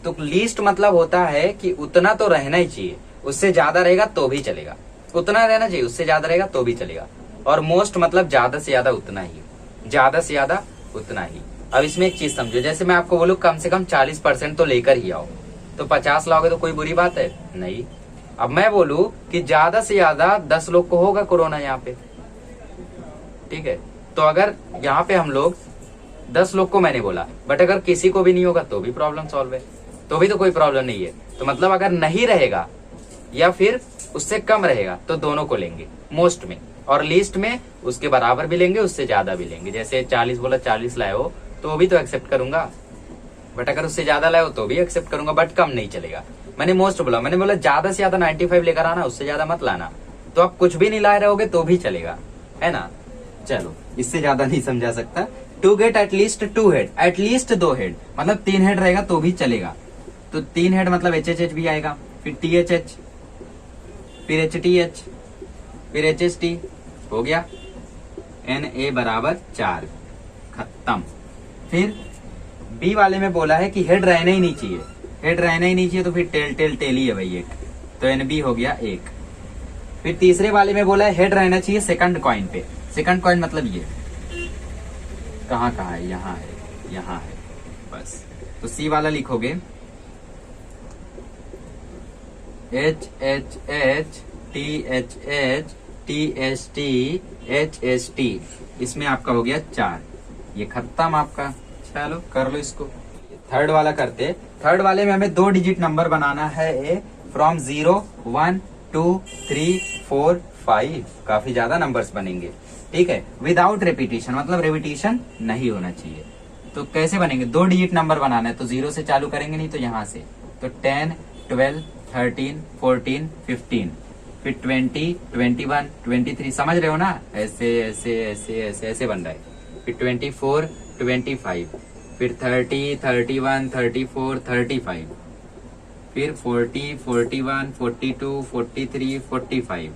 तो लीस्ट मतलब होता है कि उतना तो रहना ही चाहिए, उससे ज्यादा रहेगा तो भी चलेगा, उतना रहना चाहिए, उससे ज्यादा रहेगा तो भी चलेगा। और मोस्ट मतलब ज्यादा से ज्यादा उतना ही, ज्यादा से ज्यादा उतना ही। अब इसमें एक चीज समझो, जैसे मैं आपको बोलूं कम से कम 40% तो लेकर ही आओ, तो 50 लाओगे तो कोई बुरी बात है नहीं। अब मैं बोलूं कि ज्यादा से ज्यादा 10 लोग को होगा कोरोना यहाँ पे, ठीक है, तो अगर यहाँ पे हम लोग 10 लोग को मैंने बोला, बट अगर किसी को भी नहीं होगा तो भी प्रॉब्लम सॉल्व है, तो भी तो कोई प्रॉब्लम नहीं है। तो मतलब अगर नहीं रहेगा या फिर उससे कम रहेगा तो दोनों को लेंगे मोस्ट में, और लिस्ट में उसके बराबर भी लेंगे, उससे ज्यादा भी लेंगे। जैसे 40 बोला, 40 लाए हो तो भी तो एक्सेप्ट करूंगा, बट अगर उससे ज्यादा लाए हो तो भी एक्सेप्ट करूंगा, बट कम नहीं चलेगा। मैंने मोस्ट बोला, मैंने बोला ज्यादा से ज्यादा 95 लेकर आना, उससे ज्यादा मत लाना। तो आप कुछ भी नहीं लाए रहोगे तो भी चलेगा, है ना। चलो इससे ज्यादा नहीं समझा सकता। To get at least 2 head, at least 2 head मतलब 3 हेड रहेगा तो भी चलेगा। तो 3 हेड मतलब HHH भी आएगा, फिर THH, फिर HTH, फिर HST, हो गया NA बराबर 4, खत्म। फिर बी वाले में बोला है कि हेड रहना ही नहीं चाहिए, हेड रहना ही नहीं चाहिए, तो फिर टेल ही है भाई एक, तो NB हो गया 1। फिर तीसरे वाले में बोला है हेड रहना चाहिए सेकंड कॉइन पे, सेकंड कॉइन मतलब ये कहाँ है, यहाँ है, यहाँ है, बस। तो सी वाला लिखोगे HHH THH TST HST, इसमें आपका हो गया 4, ये खत्म आपका। चलो कर लो इसको। थर्ड वाला करते। थर्ड वाले में हमें 2 डिजिट नंबर बनाना है, फ्रॉम 0 1 2 3 4 5, काफी ज्यादा नंबर्स बनेंगे, ठीक है, विदाउट रेपिटेशन, मतलब रेपिटेशन नहीं होना चाहिए। तो कैसे बनेंगे, 2 डिजिट नंबर बनाना है, तो 0 से चालू करेंगे, नहीं तो यहाँ से, तो 10 12 13 14 15, फिर 20 21 23, समझ रहे हो ना, ऐसे ऐसे ऐसे ऐसे ऐसे बन रहा है। फिर 24 25, फिर 30 31 34 35, फिर 40 41 42 43 45,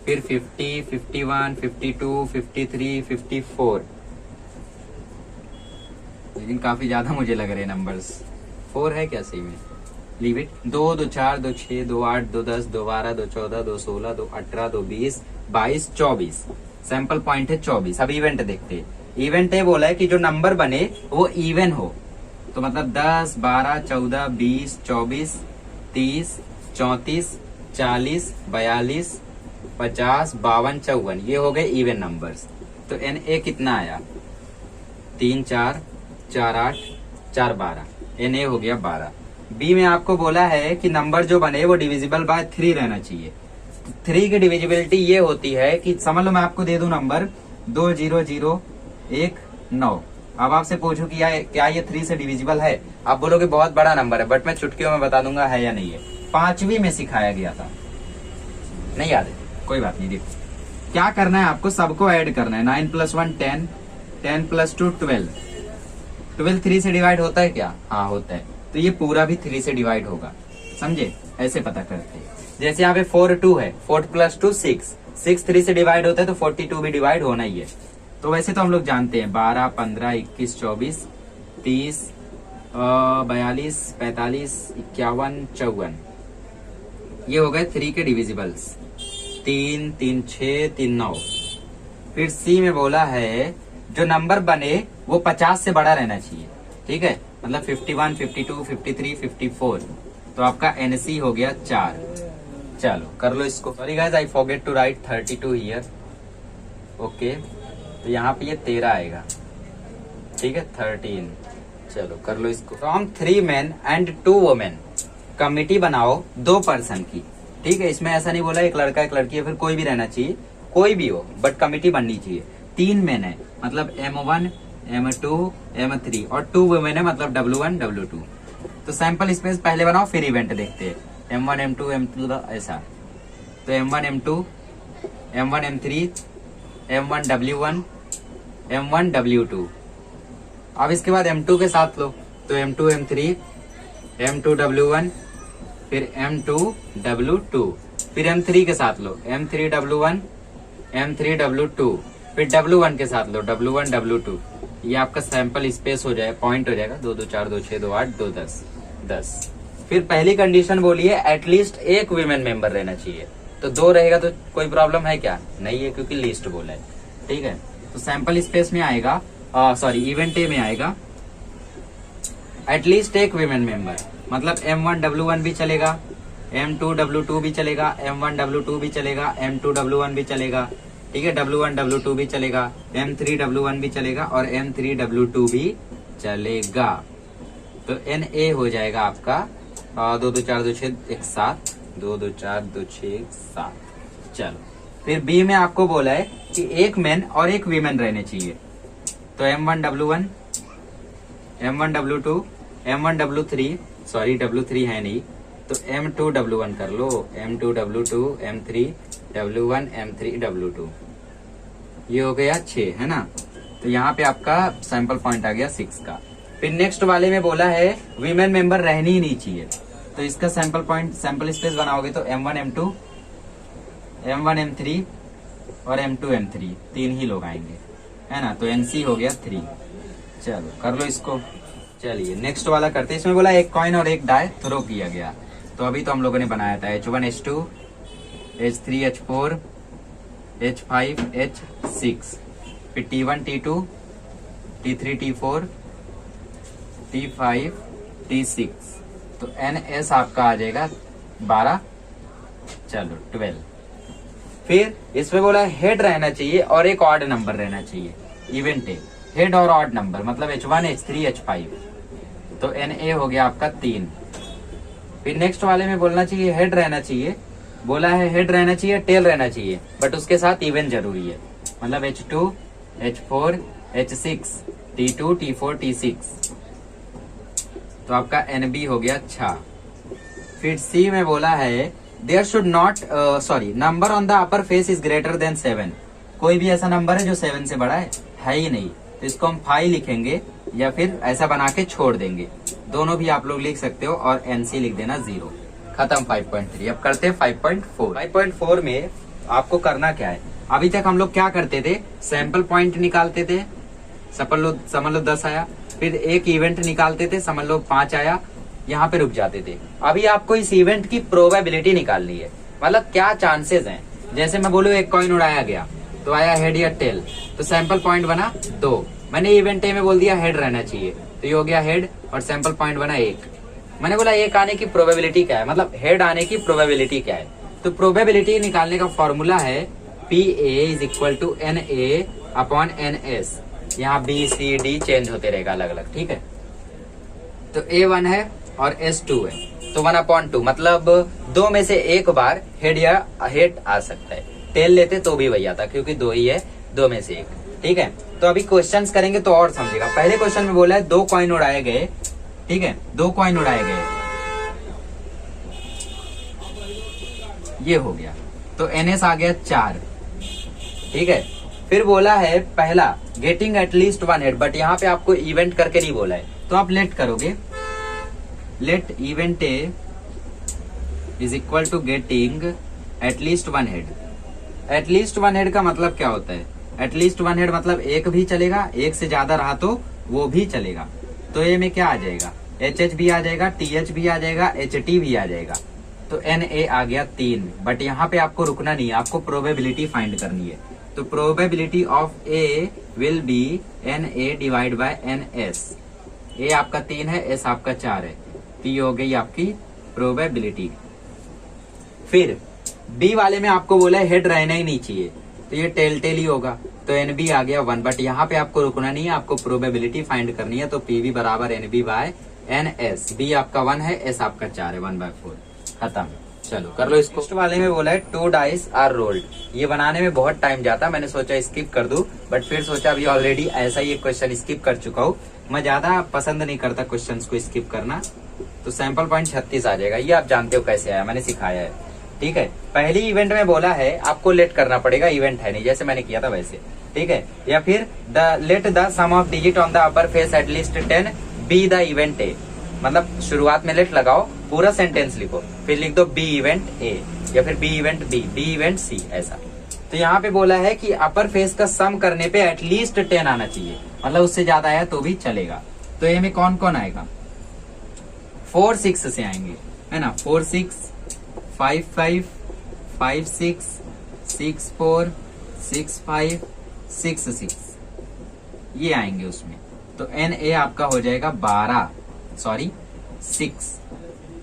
फिर 50 51 52 53 54, लेकिन काफी ज्यादा मुझे लग रहे नंबर्स। 4 है क्या सही में, लीव इट। 2 2 4 2 6 2 8 2 10 2 12 2 14 2 16 2 18 2 20 22 24, सैंपल पॉइंट है 24। अब इवेंट देखते हैं। इवेंट है बोला है कि जो नंबर बने वो इवन हो, तो मतलब 10 12 14 20 24 30 34 40 42 50 52 54, ये हो गए इवन नंबर्स। तो NA कितना आया, 3 4 4 8 4 12, NA हो गया 12। बी में आपको बोला है कि नंबर जो बने वो डिविजिबल बाय 3 रहना चाहिए। 3 की डिविजिबिलिटी ये होती है कि समझ लो मैं आपको दे दूं नंबर 2 0 0 1 9, अब आपसे पूछूं कि क्या ये 3 से डिविजिबल है, आप बोलोगे बहुत बड़ा नंबर है, बट मैं चुटकियों में बता दूंगा है या नहीं है। 5वीं में सिखाया गया था, नहीं याद है, कोई बात नहीं। देखो क्या करना है, आपको सबको ऐड करना है। 9 + 1 10, 10 + 2 12, 12 3 से डिवाइड होता है क्या, हाँ होता है, तो ये पूरा भी 3 से डिवाइड होगा, समझे, ऐसे पता करते हैं। जैसे यहाँ पे 4 2 है, 4 + 2 6, 6 3 से डिवाइड होता है, तो 42 भी डिवाइड होना ही है। तो वैसे तो हम लोग जानते हैं 12, 15, 21, 24, 30, 42, 45, 51, 54, ये हो गए 3 के डिविजिबल्स। 3, 3, 6, 3, 9। फिर सी में बोला है जो नंबर बने वो 50 से बड़ा रहना चाहिए, ठीक है, मतलब 51, 52, 53, 54। तो आपका एनसी हो गया 4। चलो कर लो इसको। Sorry guys, I forget to write 32 here. Okay, तो यहाँ पे ये 13 आएगा, ठीक है, 13। चलो कर लो इसको। तो हम 3 men एंड 2 women कमिटी बनाओ 2 पर्सन की, ठीक है। इसमें ऐसा नहीं बोला एक लड़का एक लड़की है, फिर कोई भी रहना चाहिए, कोई भी हो, बट कमिटी बननी चाहिए। 3 men है मतलब M1, M2, M3 और 2 women है मतलब W1, W2। तो सैंपल स्पेस पहले बनाओ फिर इवेंट देखते हैं। M1, M2, M2 ऐसा। तो M1, M2, M1, M3, M1, W1, M1, W2। अब इसके बाद M2 के साथ लो, तो M2, M3, M2, W1, फिर M2, W2। फिर M3 के साथ लो, M3, W1, M3, W2। फिर W1 के साथ लो, W1, W2। ये आपका सैंपल स्पेस हो जाए, पॉइंट हो जाएगा 2, 2, 4, 2, 6, 2, 8, 2, 10, 10। फिर पहली कंडीशन बोली है एटलीस्ट एक वीमेन मेंबर रहना चाहिए। तो 2 रहेगा तो कोई प्रॉब्लम है क्या? नहीं है, क्योंकि लिस्ट बोला है, ठीक है। तो सैंपल स्पेस में आएगा, सॉरी इवेंट ए में आएगा एटलीस्ट एक वीमेन मेंबर, मतलब M1, W1 भी चलेगा, M2, W2 भी चलेगा, M1, W2 भी चलेगा, M2, W1 भी चलेगा, ठीक है, W1, W2 भी चलेगा, M3, W1 भी चलेगा और M3, W2 भी चलेगा। तो NA हो जाएगा आपका 2, 2, 4, 2, 6, 1, 7, 2, 2, 4, 2, 6, 1, 7। चलो फिर B में आपको बोला है कि एक मैन और एक वीमेन रहने चाहिए। तो M1, W1, M1, W2, M1, W3, sorry W3 है नहीं, तो M2, W1 कर लो, M2, W2, M3, W1, M3, W2। ये हो गया 6, है ना। तो यहाँ पे आपका सैंपल पॉइंट आ गया 6 का। फिर नेक्स्ट वाले में बोला है वीमेन मेंबर रहनी ही नहीं चाहिए। तो इसका सैंपल पॉइंट, सैंपल स्पेस बनाओगे तो M1, M2, M1, M3 और M2, M3 3 ही लोग आएंगे, है ना। तो NC हो गया 3। चलो कर लो इसको। चलिए नेक्स्ट वाला करते हैं। इसमें बोला एक कॉइन और एक डाई थ्रो किया गया। तो अभी तो हम लोगों ने बनाया था H1, H2, H3, H4, H5, H6, फिर T1, T2, T3, T4, T5, T6। तो NS आपका आ जाएगा 12, चलो 12। फिर इसमें बोला हेड रहना चाहिए और एक ऑड नंबर रहना चाहिए। इवेंट है हेड और ऑड नंबर, मतलब H1, H3, H5। तो NA हो गया आपका 3। फिर नेक्स्ट वाले में बोलना चाहिए हेड रहना चाहिए, बोला है हेड रहना चाहिए, टेल रहना चाहिए, बट उसके साथ इवेंट जरूरी है, मतलब H2, H4, H6, T2, T4, T6। तो आपका NB हो गया 6। फिर C में बोला है there should not, sorry, number on the upper face is greater than 7। कोई भी ऐसा नंबर है जो 7 से बड़ा है ही नहीं, तो इसको हम 5 लिखेंगे या फिर ऐसा बना के छोड़ देंगे, दोनों भी आप लोग लिख सकते हो, और NC लिख देना 0। खत्म 5.3। अब करते हैं 5.4। 5.4 में आपको करना क्या है, अभी तक हम लोग क्या करते थे, सैंपल पॉइंट निकालते थे, समझ लो 10 आया, फिर एक इवेंट निकालते थे, समझ लो 5 आया, यहाँ पे रुक जाते थे। अभी आपको इस इवेंट की प्रोबेबिलिटी निकालनी है, मतलब क्या चांसेस हैं। जैसे मैं बोलूँ एक कॉइन उड़ाया गया तो आया हेड या टेल, तो सैंपल पॉइंट बना 2। मैंने इवेंट ए में बोल दिया हेड रहना चाहिए, तो ये हो गया हेड और सैंपल पॉइंट बना 1। मैंने बोला 1 आने की प्रोबेबिलिटी क्या है, मतलब हेड आने की प्रोबेबिलिटी क्या है। तो प्रोबेबिलिटी निकालने का फॉर्मूला है PA is equal to NA upon NS। यहाँ B, C, D चेंज होते रहेगा अलग अलग, ठीक है। तो A1 है और S2 है, तो 1/2, मतलब 2 में से एक बार हेड या हेड आ सकता है। टेल लेते तो भी वही आता, क्योंकि 2 ही है, 2 में से 1, ठीक है। तो अभी क्वेश्चंस करेंगे तो और समझेगा। पहले क्वेश्चन में बोला है 2 कॉइन उड़ाए गए, ठीक है, 2 कॉइन उड़ाए गए, ये हो गया। तो NS आ गया 4, ठीक है। फिर बोला है पहला गेटिंग एटलीस्ट 1 हेड, बट यहाँ पे आपको इवेंट करके नहीं बोला है, तो आप लेट करोगे, let event A is equal to getting at least 1 head. At least 1 head का मतलब क्या होता है, एटलीस्ट वन हेड मतलब एक भी चलेगा, एक से ज्यादा रहा तो वो भी चलेगा। तो ए में क्या आ जाएगा, एच भी आ जाएगा, TH भी आ जाएगा, HT भी आ जाएगा। तो Na आ गया 3। बट यहाँ पे आपको रुकना नहीं है, आपको प्रोबेबिलिटी फाइंड करनी है। तो probability of A will B Na divide by NS। ए आपका 3 है, S आपका 4 है, तो ये हो गई आपकी प्रोबेबिलिटी। फिर बी वाले में आपको बोला है हेड रहना ही नहीं चाहिए, तो ये टेल ही होगा, तो NB आ गया 1। बट यहाँ पे आपको रुकना नहीं है, आपको प्रोबेबिलिटी फाइंड करनी है। तो PB बराबर NB बाय NS। बी आपका 1 है, S आपका 4 है, 1/4। खत्म। चलो कर लो इसको। नेक्स्ट वाले में बोला है 2 डाइस आर रोल्ड। ये बनाने में बहुत टाइम जाता, मैंने सोचा स्किप कर दूं, बट फिर सोचा अभी ऑलरेडी ऐसा ही एक क्वेश्चन स्किप कर चुका हूँ। मैं ज्यादा पसंद नहीं करता क्वेश्चंस को स्किप करना। तो सैंपल पॉइंट 36 आ जाएगा। ये आप जानते हो कैसे आया, मैंने सिखाया है, ठीक है। पहली इवेंट में बोला है आपको लेट करना पड़ेगा, इवेंट है नहीं, जैसे मैंने किया था वैसे, ठीक है। या फिर let the sum of digit on the upper face at least 10 be the event A. मतलब शुरुआत में लेट लगाओ, पूरा सेंटेंस लिखो, फिर लिख दो बी इवेंट ए, या फिर बी इवेंट बी इवेंट सी, ऐसा। तो यहाँ पे बोला है कि अपर फेस का सम करने पे एटलीस्ट 10 आना चाहिए, मतलब उससे ज्यादा आया तो भी चलेगा। तो ए में कौन कौन आएगा, 4 6 से आएंगे, है ना। 4 6 5 5 5 6 6 4 6 5 6 6, ये आएंगे उसमें। तो Na आपका हो जाएगा 6।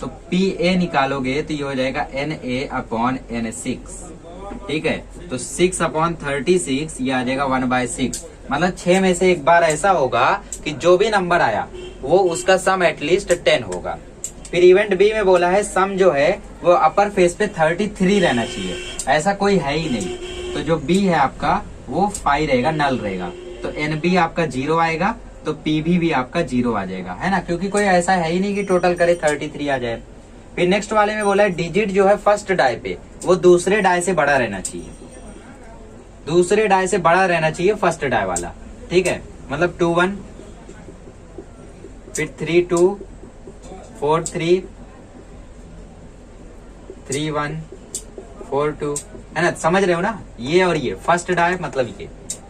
तो PA निकालोगे तो ये हो जाएगा Na/N6, ठीक है। तो 6/36 ये आ जाएगा 1/6। मतलब 6 में से एक बार ऐसा होगा कि जो भी नंबर आया वो उसका सम एटलीस्ट 10 होगा। फिर इवेंट बी में बोला है सम जो है वो अपर फेस पे 33 रहना चाहिए, ऐसा कोई है ही नहीं। तो जो बी है आपका वो 5 रहेगा, नल रहेगा। तो NB आपका 0 आएगा, तो PB भी आपका 0 आ जाएगा, है ना, क्योंकि कोई ऐसा है ही नहीं कि टोटल करे 33 आ जाए। फिर नेक्स्ट वाले में बोला है डिजिट जो है फर्स्ट डाई पे वो दूसरे डाई से बड़ा रहना चाहिए, दूसरे डाई से बड़ा रहना चाहिए फर्स्ट डाई वाला, ठीक है। मतलब 2 1, फिर 3 2, 4 3, 3 1, 4 2, है ना, समझ रहे हो ना। ये और ये फर्स्ट डाई मतलब ये,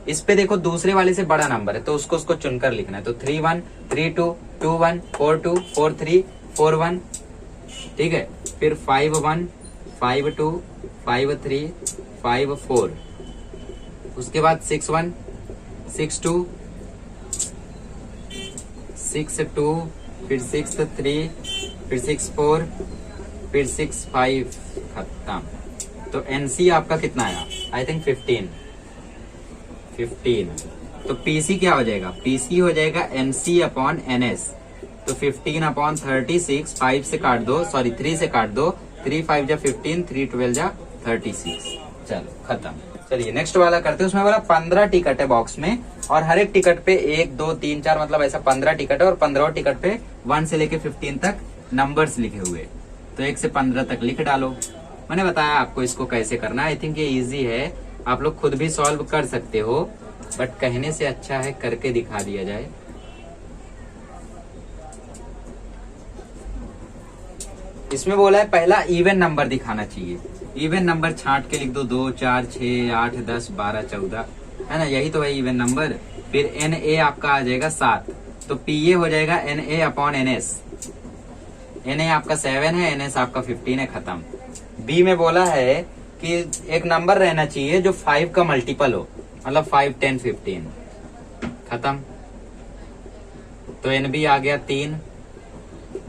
इस पे देखो दूसरे वाले से बड़ा नंबर है तो उसको चुनकर लिखना है। तो 3 1 3 2 2 1 4 2 4 3 4 1, ठीक है। फिर 5 1 5 2 5 3 5 4, उसके बाद 6 1 6 2 6 2, फिर 6 3, फिर 6 4, फिर 6 5, खत्म। तो NC आपका कितना आया, आई थिंक 15। तो PC क्या हो जाएगा, PC हो जाएगा NC/NS। तो 15/36, 5 से काट दो, सॉरी 3 से काट दो, 3 5 जा 15, 3 12 जा 36। चलो खत्म। चलिए नेक्स्ट वाला करते हैं। उसमें बोला 15 टिकट है बॉक्स में, और हर एक टिकट पे 1 2 3 4 मतलब ऐसा 15 टिकट है, और 15 टिकट पे 1 से लेके 15 तक नंबर्स लिखे हुए। तो 1 से 15 तक लिख डालो। मैंने बताया आपको इसको कैसे करना है, आई थिंक ये इजी है, आप लोग खुद भी सॉल्व कर सकते हो, बट कहने से अच्छा है करके दिखा दिया जाए। इसमें बोला है पहला इवन नंबर दिखाना चाहिए। इवन नंबर छांट के लिख दो, 2 4 6 8 10 12 14, है ना, यही तो है इवन नंबर। फिर Na आपका आ जाएगा 7, तो PA हो जाएगा Na/NS। Na आपका 7 है, NS आपका 15 है, खत्म। B में बोला है कि एक नंबर रहना चाहिए जो 5 का मल्टीपल हो, मतलब 5 10 15, खत्म। तो NB आ गया 3,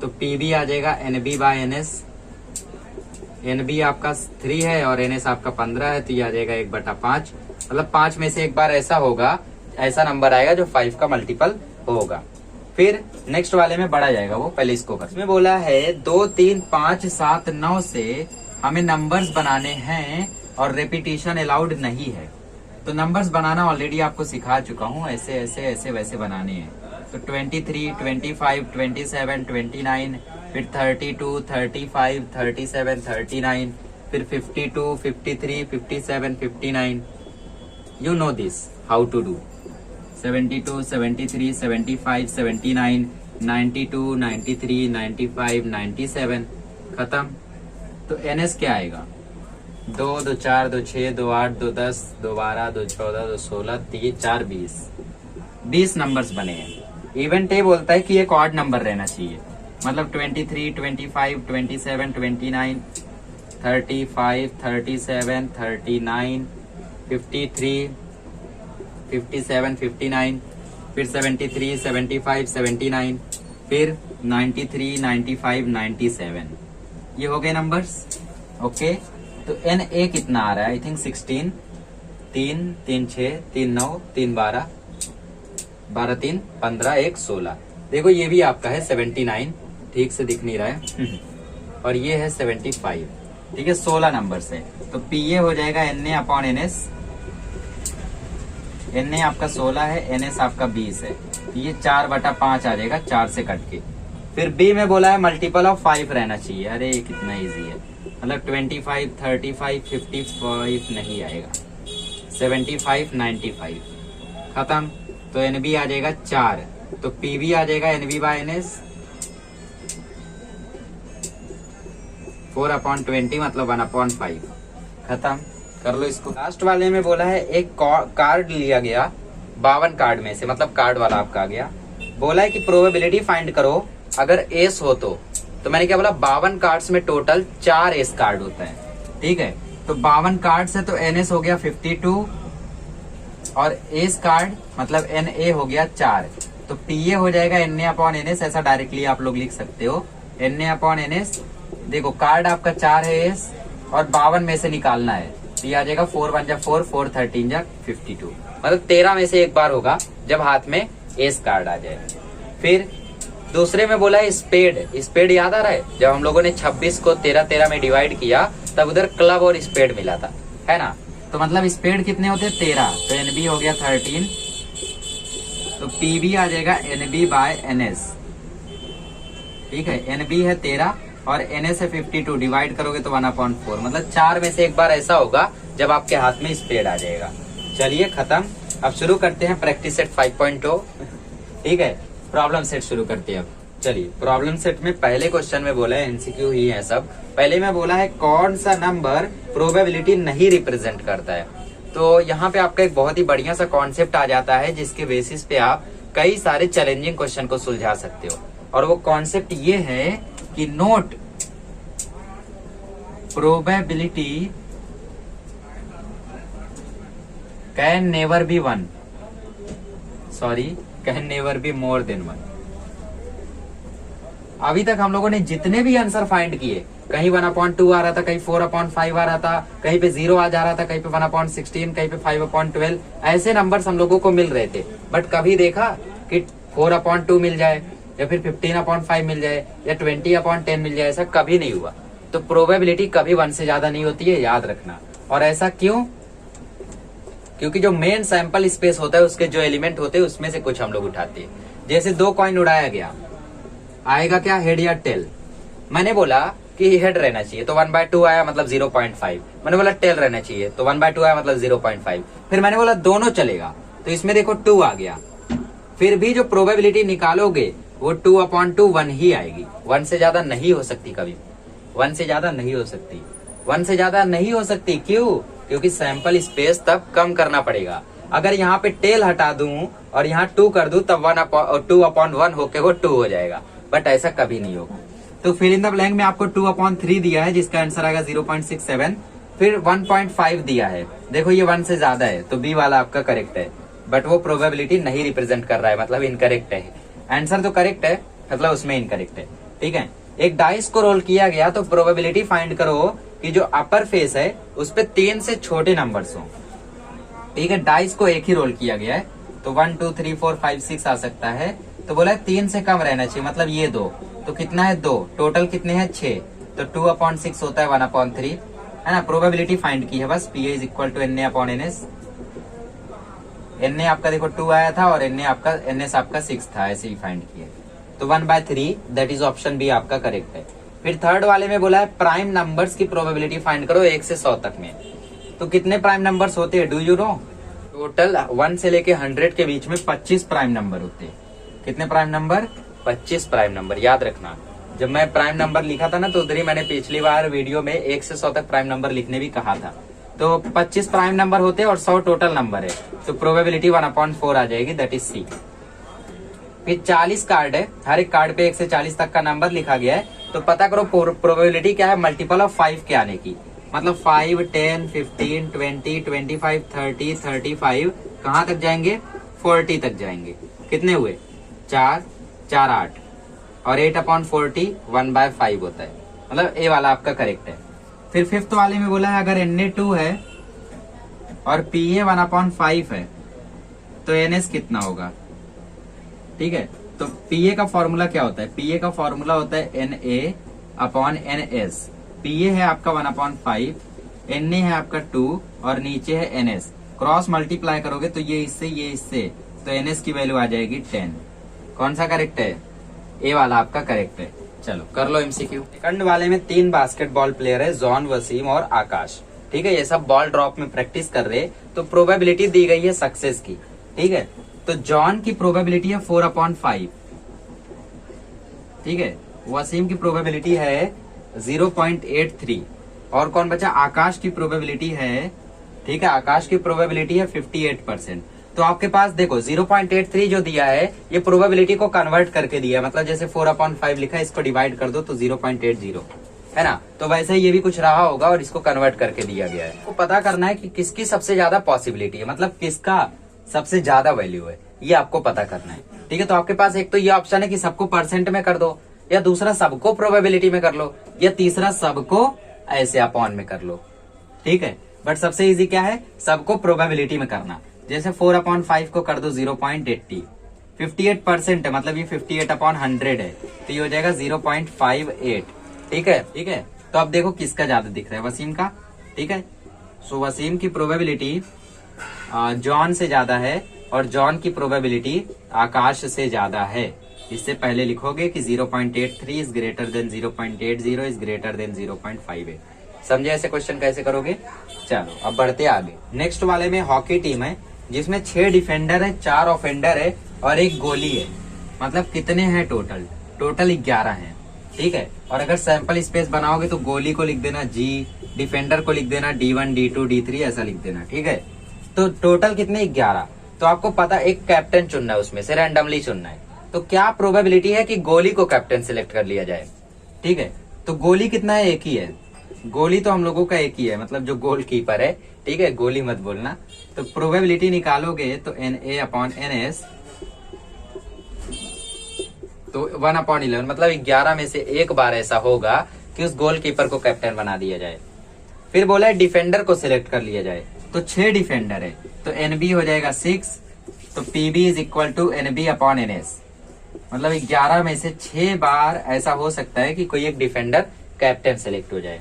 तो PB आ जाएगा NB/NS। NB आपका 3 है और NS आपका 15 है, तो ये आ जाएगा 1/5। मतलब 5 में से एक बार ऐसा होगा, ऐसा नंबर आएगा जो 5 का मल्टीपल होगा। फिर नेक्स्ट वाले में बढ़ा जाएगा वो, पहले इसको कर। इसमें बोला है 2 3 5 7 9 से हमें नंबर्स बनाने हैं और रेपिटेशन अलाउड नहीं है। तो नंबर्स बनाना ऑलरेडी आपको सिखा चुका हूँ, ऐसे ऐसे ऐसे वैसे बनाने हैं। तो 23 25 27 29, फिर 32 35 37 39, फिर 52 53 57 59। You know this how to do. 72 73 75 79 92 93 95 97, खत्म। तो NS क्या आएगा, 2 2 4 2 6 2 8 2 10 2 12 2 14 2 16 3 4 20 नंबर्स बने हैं। इवेंट ये बोलता है कि एक ऑड नंबर रहना चाहिए, मतलब 23 25 27 29 35 37 39 53 57 59 फिर 73 75 79 फिर 93 95 97, ये हो गए नंबर्स। ओके, तो एन ए कितना आ रहा है? I think 16, 3 3 6 3 9 3 12 12 3 15 1 16। देखो ये भी आपका है 79, ठीक से दिख नहीं रहा है और ये है 75, ठीक है, 16 नंबर से। तो पी ए हो जाएगा N A upon N S. N A आपका 16 है, एन एस आपका 20 है, तो ये 4/5 आ जाएगा 4 से कट के। फिर बी में बोला है मल्टीपल ऑफ 5 रहना चाहिए। अरे ये कितना इजी है, मतलब 25 35 55 नहीं आएगा, 75 95 खत्म। तो एन बी आ जाएगा 4, तो पी बी आ जाएगा N B by N S 4/20 मतलब 1/5 खत्म। कर लो इसको। लास्ट वाले में बोला है एक कार्ड लिया गया 52 कार्ड में से, मतलब कार्ड वाला आपका आ गया। बोला है कि प्रोबेबिलिटी फाइंड करो अगर एस हो तो मैंने क्या बोला, 52 कार्ड्स में टोटल 4 एस कार्ड होता है, ठीक है। तो 52 कार्ड है तो एन एस हो गया 52 और एस कार्ड मतलब एन ए हो गया 4, तो पी ए हो जाएगा N A upon N S. ऐसा डायरेक्टली आप लोग लिख सकते हो, N A upon N S. देखो कार्ड आपका 4 है एस और 52 में से निकालना है, तो ये आ जाएगा 4 1 जा 4 4 13 जा 52, मतलब 13 में से एक बार होगा जब हाथ में एस कार्ड आ जाए। फिर दूसरे में बोला है स्पेड। स्पेड याद आ रहा है, जब हम लोगों ने 26 को 13 में डिवाइड किया तब उधर क्लब और स्पेड मिला था, है ना। तो मतलब स्पेड कितने होते हैं? 13, तो एन बी हो गया 13, तो पी बी आ जाएगा N B by N S, ठीक है। एन बी है 13 और एन एस है 52, डिवाइड करोगे तो 1/4, मतलब 4 में से एक बार ऐसा होगा जब आपके हाथ में स्पेड आ जाएगा। चलिए खत्म। अब शुरू करते हैं प्रैक्टिस सेट 5.0, ठीक है। प्रॉब्लम सेट शुरू करते हैं अब। चलिए प्रॉब्लम सेट में पहले क्वेश्चन में बोला है, एमसीक्यू ही है सब। पहले में बोला है कौन सा नंबर प्रोबेबिलिटी नहीं रिप्रेजेंट करता है। तो यहाँ पे आपका एक बहुत ही बढ़िया सा कॉन्सेप्ट आ जाता है जिसके बेसिस पे आप कई सारे चैलेंजिंग क्वेश्चन को सुलझा सकते हो। और वो कॉन्सेप्ट ये है कि note probability can never be 1, sorry can never be more than 1। अभी तक हम लोगों ने जितने भी आंसर फाइंड किए, कहीं 1/2 आ रहा था, कहीं 4/5 आ रहा था, कहीं पे 0 आ जा रहा था, कहीं पे 1/16, कहीं पे 5/12, ऐसे नंबर्स हम लोगों को मिल रहे थे। बट कभी देखा कि 4/2 मिल जाए या फिर 15/5 मिल जाए या 20/10 मिल जाए? ऐसा कभी नहीं हुआ। तो प्रोबेबिलिटी कभी 1 से ज्यादा नहीं होती है, याद रखना। और ऐसा क्यों? क्योंकि जो मेन सैंपल स्पेस होता है उसके जो एलिमेंट होते हैं उसमें से कुछ हम लोग उठाते हैं। जैसे 2 कॉइन उड़ाया गया, आएगा क्या, हेड या टेल? मैंने बोला कि हेड रहना चाहिए तो 1/2 आया मतलब 0.5। मैंने बोला टेल रहना चाहिए तो 1/2 आया मतलब 0.5। फिर मैंने बोला दोनों चलेगा तो इसमें देखो 2 आ गया। फिर भी जो प्रोबेबिलिटी निकालोगे वो 2/2 1 ही आएगी, 1 से ज्यादा नहीं हो सकती कभी, 1 से ज्यादा नहीं हो सकती, 1 से ज्यादा नहीं हो सकती। क्यों? क्योंकि सैंपल स्पेस तब कम करना पड़ेगा। अगर यहाँ पे टेल हटा दूं और यहाँ 2 कर दूं तब 2/1 होके वो 2 हो जाएगा, बट ऐसा कभी नहीं होगा। तो फिल इन द ब्लैंक में आपको 2/3 दिया है जिसका आंसर आएगा 0.67। फिर 1.5 दिया है, देखो ये 1 से ज्यादा है तो बी वाला आपका करेक्ट है, बट वो प्रोबेबिलिटी नहीं रिप्रेजेंट कर रहा है, मतलब इनकरेक्ट है। आंसर तो करेक्ट है, मतलब उसमें इनकरेक्ट है, ठीक है। एक डाइस को रोल किया गया तो प्रोबेबिलिटी फाइंड करो कि जो अपर फेस है उस पे 3 से छोटे नंबर्स हो, ठीक है। डाइस को एक ही रोल किया गया है तो 1 2 3 4 5 6 आ सकता है। तो बोला है 3 से कम रहना चाहिए, मतलब ये 2, तो कितना है 2, टोटल कितने हैं 6, तो 2/6 होता है 1/3, है ना। प्रोबेबिलिटी फाइंड की है बस, P is equal to N A upon N S. N A आपका देखो 2 आया था और एन एस आपका 6 था, ऐसे ही फाइंड किया। तो 1/3 दैट इज ऑप्शन बी आपका करेक्ट है। फिर थर्ड वाले में बोला है प्राइम नंबर्स की प्रोबेबिलिटी फाइंड करो 1 से 100 तक में। तो कितने प्राइम नंबर्स होते हैं, डू यू नो? टोटल 1 से लेके 100 के बीच में 25 प्राइम नंबर होते हैं। कितने प्राइम नंबर? 25 प्राइम नंबर, याद रखना। जब मैं प्राइम नंबर लिखा था ना तो उधर ही मैंने पिछली बार वीडियो में 1 से 100 तक प्राइम नंबर लिखने भी कहा था। तो 25 प्राइम नंबर होते हैं और 100 टोटल नंबर है, तो प्रोबेबिलिटी 1/4 आ जाएगी, दैट इज सी। फिर 40 कार्ड है, हर एक कार्ड पे 1 से 40 तक का नंबर लिखा गया है, तो पता करो प्रोबेबिलिटी क्या है मल्टीपल ऑफ 5 के आने की। मतलब 5, 10, 15, 20, 25, 30, 35 कहाँ तक जाएंगे, 40 तक जाएंगे। कितने हुए, 4, 4, 8 और 8/40 1/5 होता है, मतलब ए वाला आपका करेक्ट है। फिर 5th वाले में बोला है अगर Na2 है और Pa 1/5 है तो Ns कितना होगा। ठीक है, तो Pa का फॉर्मूला क्या होता है, Pa का फॉर्मूला होता है Na/Ns। Pa है आपका 1/5, Na है आपका 2 और नीचे है Ns। क्रॉस मल्टीप्लाई करोगे तो ये इससे तो Ns की वैल्यू आ जाएगी 10। कौन सा करेक्ट है, ए वाला आपका करेक्ट है। चलो कर लो एमसीक्यू। सेकंड वाले में 3 बास्केटबॉल प्लेयर है, जॉन, वसीम और आकाश। ठीक है, ये सब बॉल ड्रॉप में प्रैक्टिस कर रहे, तो प्रोबेबिलिटी दी गई है सक्सेस की। ठीक है, तो जॉन की प्रोबेबिलिटी है 4/5। ठीक है, वसीम की प्रोबेबिलिटी है 0.83 और कौन बचा, आकाश की प्रोबेबिलिटी है, ठीक है, आकाश की प्रोबेबिलिटी है 58%। तो आपके पास देखो 0.83 जो दिया है ये प्रोबेबिलिटी को कन्वर्ट करके दिया है, मतलब जैसे 4/5 लिखा है, इसको डिवाइड कर दो तो 0.80 है ना, तो वैसे ही ये भी कुछ रहा होगा और इसको कन्वर्ट करके दिया गया है। तो पता करना है कि किसकी सबसे ज्यादा पॉसिबिलिटी है, मतलब किसका सबसे ज्यादा वैल्यू है, ये आपको पता करना है। ठीक है, तो आपके पास एक तो ये ऑप्शन है कि सबको परसेंट में कर दो, या दूसरा सबको प्रोबेबिलिटी में कर लो, या तीसरा सबको ऐसे अपॉन में कर लो। ठीक है, बट सबसे इजी क्या है, सबको प्रोबेबिलिटी में करना। जैसे 4/5 को कर दो 0.80, 58% है, मतलब ये 58/100 है, तो ये हो जाएगा 0.58। ठीक है, ठीक है, तो अब देखो किसका ज्यादा दिख रहा है, वसीम का। ठीक है, सो वसीम की प्रोबेबिलिटी जॉन से ज्यादा है और जॉन की प्रोबेबिलिटी आकाश से ज्यादा है। इससे पहले लिखोगे कि 0.83 is greater then 0.80 is greater then 0.58। समझे ऐसे क्वेश्चन कैसे करोगे। चलो अब बढ़ते आगे। नेक्स्ट वाले में हॉकी टीम है जिसमें 6 डिफेंडर है, 4 ऑफेंडर है और 1 गोली है। मतलब कितने हैं टोटल, टोटल 11 हैं। ठीक है, और अगर सैंपल स्पेस बनाओगे तो गोली को लिख देना G, डिफेंडर को लिख देना D1, D2, D3 ऐसा लिख देना। ठीक है, तो टोटल कितने, 11। तो आपको पता एक कैप्टन चुनना है, उसमें से रैंडमली चुनना है। तो क्या प्रोबेबिलिटी है कि गोली को कैप्टन सिलेक्ट कर लिया जाए। ठीक है, तो गोली कितना है, एक ही है, गोली तो हम लोगों का एक ही है, मतलब जो गोल कीपर है। ठीक है, गोली मत बोलना। तो प्रोबेबिलिटी निकालोगे तो Na/Ns तो 1/11, मतलब 11 में से एक बार ऐसा होगा कि उस गोल कीपर को कैप्टन बना दिया जाए। फिर बोला है डिफेंडर को सिलेक्ट कर लिया जाए, तो 6 डिफेंडर है तो NB हो जाएगा 6, तो PB is equal to NB/NS। मतलब 11 में से 6 बार ऐसा हो सकता है कि कोई एक डिफेंडर कैप्टन सेलेक्ट हो जाए।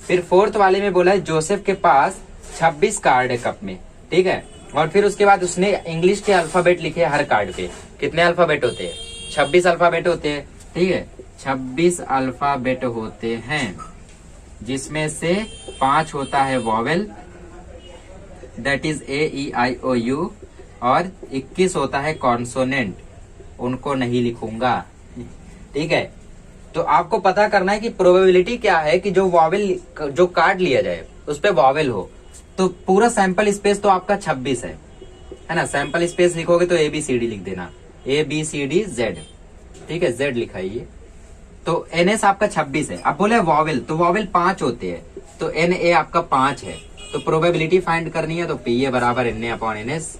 फिर 4th वाले में बोला है जोसेफ के पास 26 कार्ड है कप में। ठीक है, और फिर उसके बाद उसने इंग्लिश के अल्फाबेट लिखे हर कार्ड पे। कितने अल्फाबेट होते हैं, 26 अल्फाबेट होते हैं। ठीक है, 26 अल्फाबेट होते हैं, जिसमें से 5 होता है वॉवेल, दैट इज A-E-I-O-U, और 21 होता है कॉन्सोनेंट, उनको नहीं लिखूंगा। ठीक है, तो आपको पता करना है कि प्रोबेबिलिटी क्या है कि जो वॉवेल, जो कार्ड लिया जाए उस पे वॉवेल हो। तो पूरा सैंपल स्पेस तो आपका 26 है ना। सैंपल स्पेस लिखोगे तो ABCD लिख देना, ABCDZ। ठीक है, Z लिखा है ये। तो NS आपका 26 है। अब बोले वॉवेल, तो वॉवेल 5 होते हैं, तो NA आपका 5 है। तो प्रोबेबिलिटी फाइंड करनी है तो PA बराबर Na/NS।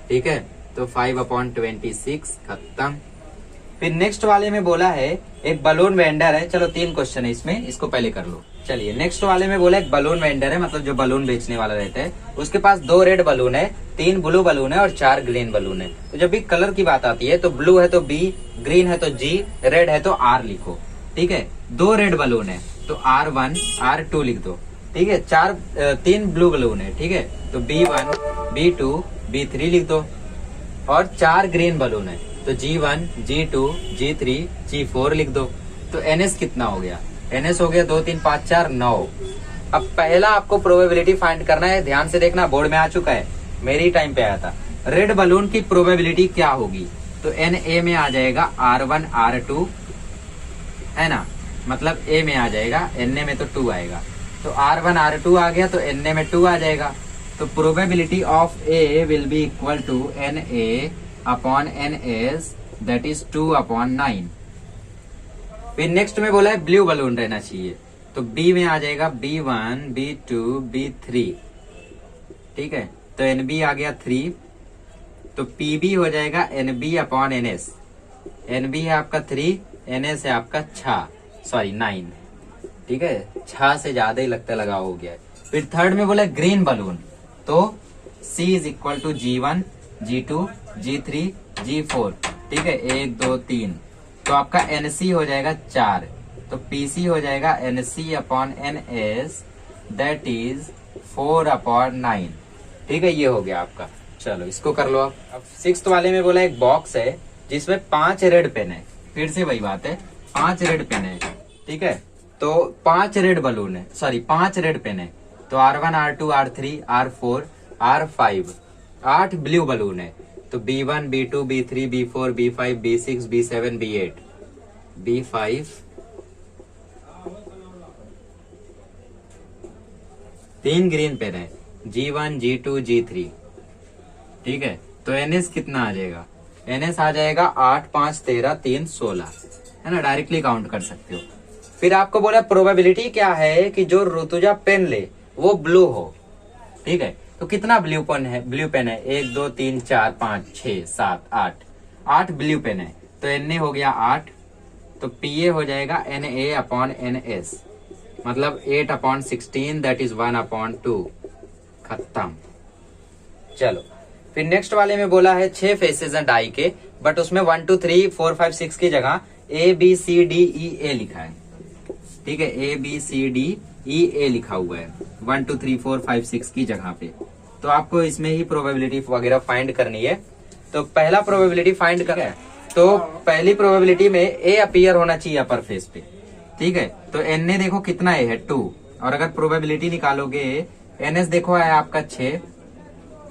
ठीक है, तो 5/26 खत्म। फिर नेक्स्ट वाले में बोला है एक बलून वेंडर है। चलो 3 क्वेश्चन है इसमें, इसको पहले कर लो। चलिए, नेक्स्ट वाले में बोला एक बलून वेंडर है, मतलब जो बलून बेचने वाला रहता है, उसके पास 2 रेड बलून है, 3 ब्लू बलून है और 4 ग्रीन बलून है। तो जब भी कलर की बात आती है तो ब्लू है तो B, ग्रीन है तो G, रेड है तो R लिखो। ठीक है, 2 रेड बलून है तो R1, R2 लिख दो। ठीक है, 3 ब्लू बलून है। ठीक है, तो B1, B2, B3 लिख दो, और 4 ग्रीन बलून है तो G1, G2, G3, G4 लिख दो। तो NS कितना हो गया, NS हो गया 2, 3, 5, 4, 9। अब पहला आपको प्रोबेबिलिटी फाइंड करना है, ध्यान से देखना, बोर्ड में आ चुका है, मेरी टाइम पे आया था। रेड बलून की प्रोबेबिलिटी क्या होगी, तो NA में आ जाएगा R1, R2, है ना, मतलब ए में आ जाएगा, एन ए में तो 2 आएगा, तो R1 R2 आ गया तो एन ए में 2 आ जाएगा। तो probability of A will be equal to N A upon N S, that is 2/9। फिर नेक्स्ट में बोला है ब्लू बलून रहना चाहिए, तो बी में आ जाएगा B1 B2 B3, ठीक है, तो NB आ गया 3, तो PB हो जाएगा NB अपॉन NS। NB है आपका 3, NS है आपका 9, ठीक है, 6 से ज्यादा ही लगता लगा हो गया है। फिर थर्ड में बोला ग्रीन बलून, तो C is equal to G1 G2 G3 G4, ठीक है, 1 2 3, तो आपका NC हो जाएगा 4, तो PC हो जाएगा NC upon NS, that is 4/9, ठीक है, ये हो गया आपका। चलो इसको कर लो। अब 6th वाले में बोला एक बॉक्स है जिसमें 5 रेड पेन है, फिर से वही बात है, 5 रेड पेन है, ठीक है, तो 5 रेड बलून है, सॉरी 5 रेड पेन है, तो R1 R2 R3 R4 R5, 8 blue balloon है, तो B1 B2 B3 B4 B5 B6 B7 B8 B5, 3 green pen है, G1 G2 G3, ठीक है, तो NS कितना आ जाएगा, NS आ जाएगा 8 5 13 3 16, है ना, डायरेक्टली काउंट कर सकते हो। फिर आपको बोला प्रोबेबिलिटी क्या है कि जो ऋतुजा पेन ले वो ब्लू हो, ठीक है, तो कितना ब्लू पेन है, 1 2 3 4 5 6 7 8 ब्लू पेन है, तो NA हो गया 8, तो PA हो जाएगा NA अपॉन NS, मतलब 8/16, दैट इज 1/2, खत्म। चलो फिर नेक्स्ट वाले में बोला है 6 फेसेस हैं डाई के, बट उसमें 1 2 3 4 5 6 की जगह ABCDEA लिखा है, ठीक है, ABCDEA लिखा हुआ है 1 2 3 4 5 6 की जगह पे। तो आपको इसमें ही प्रोबेबिलिटी वगैरह फाइंड करनी है। तो पहला प्रोबेबिलिटी फाइंड कर, तो पहली प्रोबेबिलिटी में ए अपीयर होना चाहिए अपर फेस पे, ठीक है, तो NA देखो कितना ए है 2, और अगर प्रोबेबिलिटी निकालोगे NS देखो है आपका 6,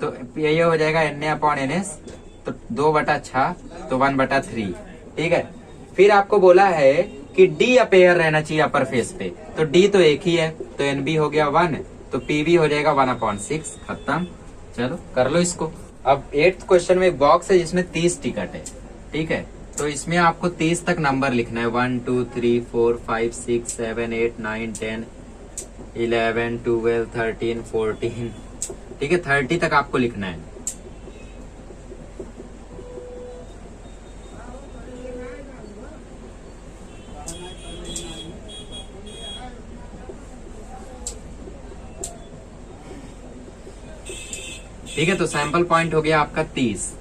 तो ये हो जाएगा NA अपॉन NS, तो 2/6, तो 1/3, ठीक है। फिर आपको बोला है कि D अपेयर रहना चाहिए अपर फेस पे, तो D तो एक ही है, तो NB हो गया 1, तो PB हो जाएगा 1/6, खत्म। चलो कर लो इसको। अब 8th क्वेश्चन में एक बॉक्स है जिसमें 30 टिकट है, ठीक है, तो इसमें आपको 30 तक नंबर लिखना है, 1 2 3 4 5 6 7 8 9 10 11 12 13 14, ठीक है, 30 तक आपको लिखना है। ठीक है, तो सैंपल पॉइंट हो गया आपका 30।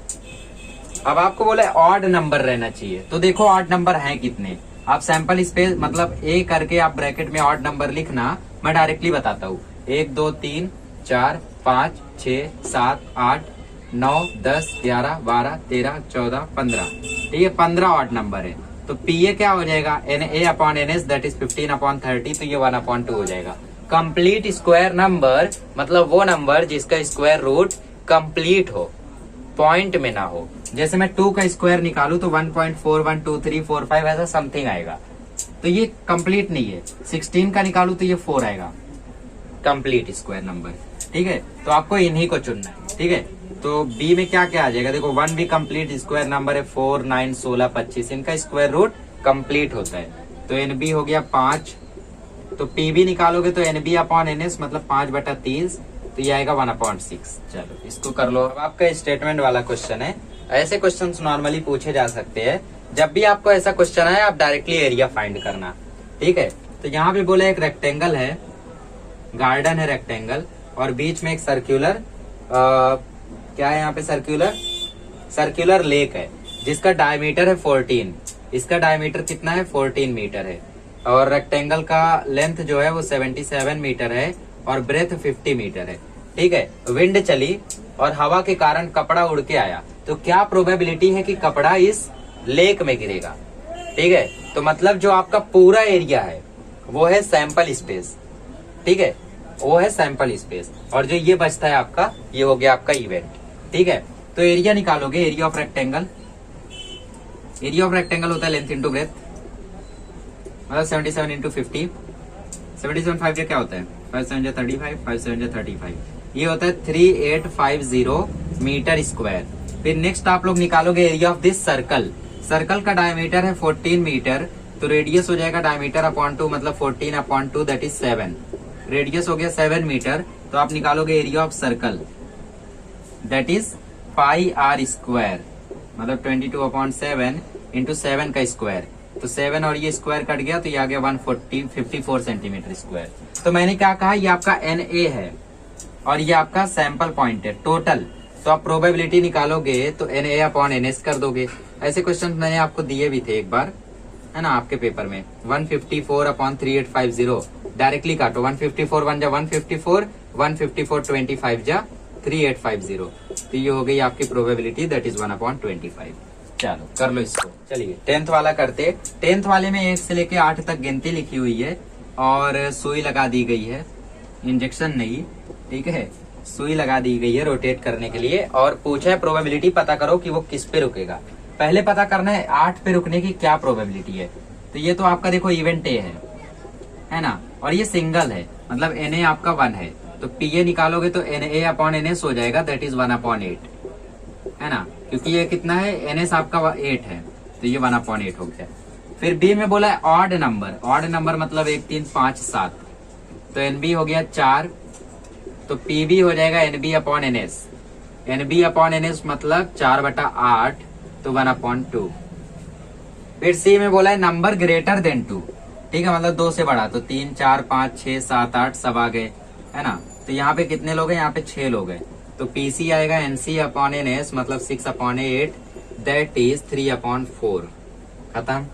अब आपको बोला ऑड नंबर रहना चाहिए, तो देखो ऑड नंबर हैं कितने, आप सैंपल स्पेस मतलब ए करके आप ब्रैकेट में ऑड नंबर लिखना, मैं डायरेक्टली बताता हूँ, 1 2 3 4 5 6 7 8 9 10 11 12 13 14 15, ठीक है, 15 ऑड नंबर है। तो पीए क्या हो जाएगा, NA upon NS, that is 15/30, तो ये 1/2 हो जाएगा। कंप्लीट स्क्वायर नंबर मतलब वो नंबर जिसका स्क्वायर रूट कंप्लीट हो, पॉइंट में ना हो। जैसे मैं 2 का स्क्वायर निकालू तो 1.412345 ऐसा समथिंग आएगा, तो ये कंप्लीट नहीं है। 16 का निकालू तो ये 4 आएगा, कंप्लीट स्क्वायर नंबर, ठीक है। तो आपको इन्हीं को चुनना है, ठीक है। तो बी में क्या क्या आ जाएगा, देखो 1 भी कंप्लीट स्क्वायर नंबर है, 4 9 16 25, इनका स्क्वायर रूट कंप्लीट होता है। तो NB हो गया 5, तो PB निकालोगे तो NB अपॉन NS मतलब 5/30, तो ये आएगा 1/6। चलो इसको कर लो। अब आपका स्टेटमेंट वाला क्वेश्चन है। ऐसे क्वेश्चंस नॉर्मली पूछे जा सकते हैं, जब भी आपको ऐसा क्वेश्चन आए आप डायरेक्टली एरिया फाइंड करना, ठीक है। तो यहाँ पे बोले एक रेक्टेंगल है, गार्डन है रेक्टेंगल, और बीच में एक सर्क्यूलर क्या है यहाँ पे, सर्क्यूलर लेक है जिसका डायमीटर है 14, इसका डायमीटर कितना है 14 मीटर है, और रेक्टेंगल का लेंथ जो है वो 77 मीटर है, और ब्रेथ 50 मीटर है, ठीक है। विंड चली और हवा के कारण कपड़ा उड़ के आया, तो क्या प्रोबेबिलिटी है कि कपड़ा इस लेक में गिरेगा, ठीक है। तो मतलब जो आपका पूरा एरिया है वो है सैंपल स्पेस, ठीक है, वो है सैंपल स्पेस, और जो ये बचता है आपका, ये हो गया आपका इवेंट, ठीक है। तो एरिया निकालोगे, एरिया ऑफ रेक्टेंगल होता है लेंथ इंटू ब्रेथ, मतलब 77 इंटू 50, 77 5 क्या होता है, 5 7 35, 5 7 35, ये होता है 3850 मीटर स्क्वायर। फिर नेक्स्ट आप लोग निकालोगे area of this circle. Circle का डायमीटर है 14 मीटर, तो रेडियस हो जाएगा डायमीटर अपॉन 2, मतलब 14 अपॉन 2 दैट इज 7। रेडियस हो गया 7 मीटर, तो आप निकालोगे area of circle that is pi r square, मतलब 22 अपॉन 7 इंटू 7 का स्क्वायर। तो 7 और ये स्क्वायर कट गया तो ये आ गया 154 सेंटीमीटर स्क्वायर। तो मैंने क्या कहा, ये आपका NA है और ये आपका सैंपल पॉइंट है टोटल। तो आप प्रोबेबिलिटी निकालोगे तो NA अपॉन NS कर दोगे। ऐसे क्वेश्चन मैंने आपको दिए भी थे एक बार, है ना, आपके पेपर में। 154 अपॉन 3850 डायरेक्टली काटो, 154 1 जा 154, 154 25 जा 3850, तो ये हो गई आपकी प्रोबेबिलिटी दैट इज 1 अपॉन 25। चलो कर लो इसको। चलिए 10th वाला करते। 10th वाले में 1 से लेके 8 तक गिनती लिखी हुई है और सुई लगा दी गई है, इंजेक्शन नहीं, ठीक है, सुई लगा दी गई है रोटेट करने के लिए। और पूछा है प्रोबेबिलिटी पता करो कि वो किस पे रुकेगा। पहले पता करना है 8 पे रुकने की क्या प्रोबेबिलिटी है। तो ये तो आपका देखो इवेंट ए है ना, और ये सिंगल है, मतलब NA आपका 1 है, तो PA निकालोगे तो NA अपॉन NS हो जाएगा दैट इज 1 अपॉन 8, है ना, क्योंकि ये कितना है, NS आपका 8 है, तो ये 1 अपॉन 8 हो गया। फिर B में बोला है ऑड नंबर, ऑड नंबर मतलब 1 3 5 7, तो NB हो गया 4, तो PB हो जाएगा NB upon NS, NB upon NS मतलब 4/8, तो 1 अपॉन 2। फिर C में बोला है नंबर ग्रेटर देन 2, ठीक है, मतलब 2 से बड़ा, तो 3 4 5 6 7 8 सब आ गए, है ना। तो यहाँ पे कितने लोग हैं, यहाँ पे 6 लोग हैं, तो PC आएगा NC अपॉन NS मतलब 6 अपॉन 8 दैट इज 3 अपॉन 4, खत्म।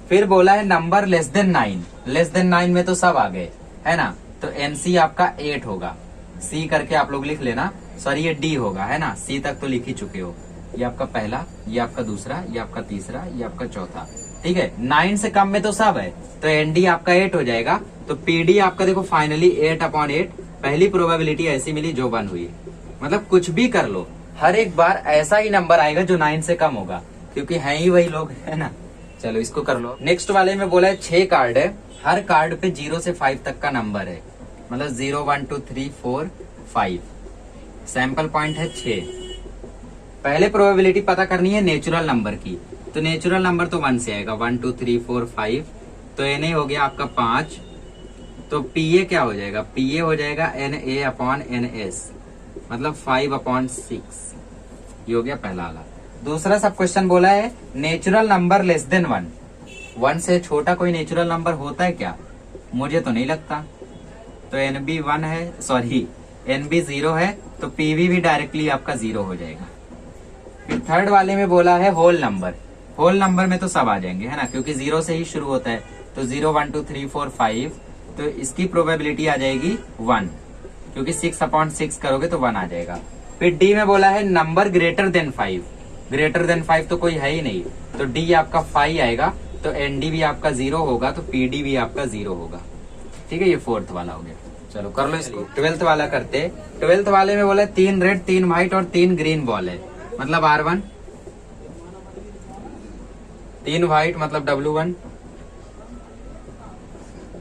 फिर बोला है number less than 9, less than 9 में तो सब आ गए, है ना, तो NC आपका 8 होगा, C करके आप लोग लिख लेना, सॉरी ये D होगा, है ना, C तक तो लिख ही चुके हो। ये आपका पहला, ये आपका दूसरा, ये आपका तीसरा, ये आपका चौथा, ठीक है। 9 से कम में तो सब है, तो ND आपका 8 हो जाएगा, तो PD आपका देखो फाइनली 8 अपॉन 8, पहली प्रोबेबिलिटी ऐसी मिली जो 1 हुई। मतलब कुछ भी कर लो, हर एक बार ऐसा ही नंबर आएगा जो 9 से कम होगा, क्योंकि हैं ही वही लोग, है ना। चलो इसको कर लो। नेक्स्ट वाले में बोला है 6 कार्ड है, हर कार्ड पे 0 से 5 तक का नंबर है, मतलब 0 1 2 3 4 5, सैंपल पॉइंट है 6। पहले प्रोबेबिलिटी पता करनी है नेचुरल नंबर की, तो नेचुरल नंबर तो 1 से आएगा, 1 2 3 4 5, तो NA हो गया आपका 5, तो PA क्या हो जाएगा, PA हो जाएगा NA अपॉन NS मतलब 5 अपॉन 6, ये हो गया पहला वाला। दूसरा सब क्वेश्चन बोला है नेचुरल नंबर लेस देन 1, 1 से छोटा कोई नेचुरल नंबर होता है क्या, मुझे तो नहीं लगता, तो NB 1 है, सॉरी NB 0 है, तो PB भी डायरेक्टली आपका 0 हो जाएगा। फिर थर्ड वाले में बोला है होल नंबर, होल नंबर में तो सब आ जाएंगे, है ना, क्योंकि 0 से ही शुरू होता है, तो 0 1 2 3 4 5, तो इसकी प्रोबेबिलिटी आ जाएगी 1, क्योंकि 6 अपॉन 6 करोगे तो 1 आ जाएगा। फिर D में बोला है number greater than 5, greater than 5 तो कोई है ही नहीं, तो D आपका 5 आएगा, तो ND भी आपका 0 होगा, तो PD भी आपका 0 होगा, ठीक है, ये 4th वाला हो गया। चलो कर लो इसको। 12th वाला करते। 12th वाले में बोला 3 रेड 3 व्हाइट और 3 ग्रीन बॉल है, मतलब R1, 3 व्हाइट मतलब W1,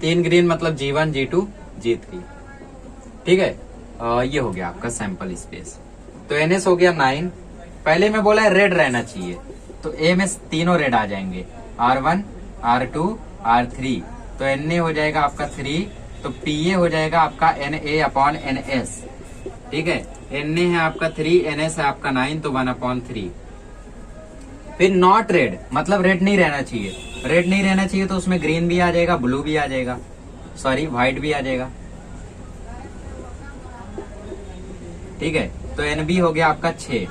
3 ग्रीन मतलब G1 G2 G3, ठीक है। ये हो गया आपका सैंपल स्पेस। तो NS हो गया 9। पहले में बोला है रेड रहना चाहिए, तो A में तीनों रेड आ जाएंगे, R1 R2 R3, तो NA हो जाएगा आपका 3, तो PA हो जाएगा आपका NA अपॉन NS, ठीक है। NA है आपका 3, NS है आपका 9, तो 1 अपॉन 3। फिर नॉट रेड मतलब रेड नहीं रहना चाहिए, रेड नहीं रहना चाहिए तो उसमें ग्रीन भी आ जाएगा, ब्लू भी आ जाएगा, सॉरी व्हाइट भी आ जाएगा, ठीक है। तो NB हो गया आपका 6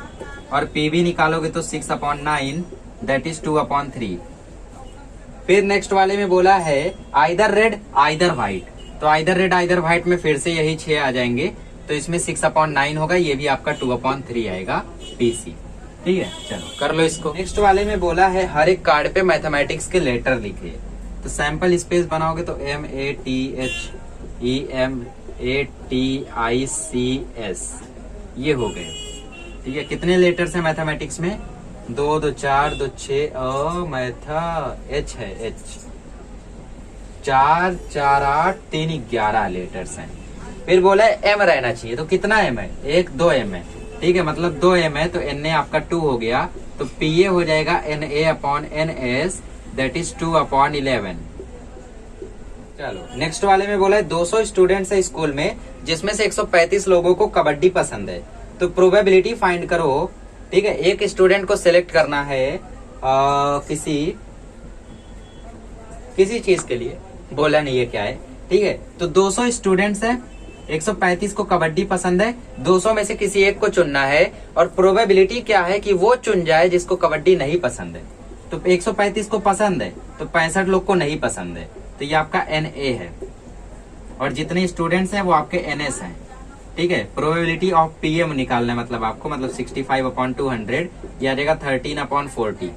और PB निकालोगे तो 6 अपॉन 9 दैट इज 2 अपॉन 3। फिर नेक्स्ट वाले में बोला है आइदर रेड आइदर व्हाइट, तो आइदर रेड आइदर व्हाइट में फिर से यही 6 आ जाएंगे, तो इसमें 6 अपॉन 9 होगा, ये भी आपका 2 अपॉन 3 आएगा PC, ठीक है। चलो कर लो इसको। नेक्स्ट वाले में बोला है हर एक कार्ड पे मैथमेटिक्स के लेटर लिखिए, तो सैंपल स्पेस बनाओगे तो MATHEMATICS ये हो गए, ठीक है। कितने लेटर्स है मैथमेटिक्स में, 2 2 4 2 6 मैथा H है H, 4 4 8 3 11 लेटर्स हैं। फिर बोला है एम रहना चाहिए, तो कितना एम है? 1 2 एम है, ठीक है, मतलब 2 एम है, तो एन ए आपका 2 हो गया, तो पी ए हो जाएगा N A upon N S, that is 2 upon 11। चलो नेक्स्ट वाले में बोला है 200 स्टूडेंट्स है स्कूल में, जिसमें से 135 लोगों को कबड्डी पसंद है, तो प्रोबेबिलिटी फाइंड करो। ठीक है, एक स्टूडेंट को सिलेक्ट करना है किसी चीज के लिए, बोला नहीं है क्या है, ठीक है। तो 200 स्टूडेंट्स है, 135 को कबड्डी पसंद है, 200 में से किसी एक को चुनना है, और प्रोबेबिलिटी क्या है कि वो चुन जाए जिसको कबड्डी नहीं पसंद है। तो 135 को पसंद है, तो 65 लोग को नहीं पसंद है, तो ये आपका एन ए है, और जितने स्टूडेंट्स हैं वो आपके एन एस हैं। ठीक है, प्रोबेबिलिटी ऑफ पी एम निकालना है, मतलब आपको, मतलब 65 अपॉन 200, यह आ जाएगा 13 अपॉन 40,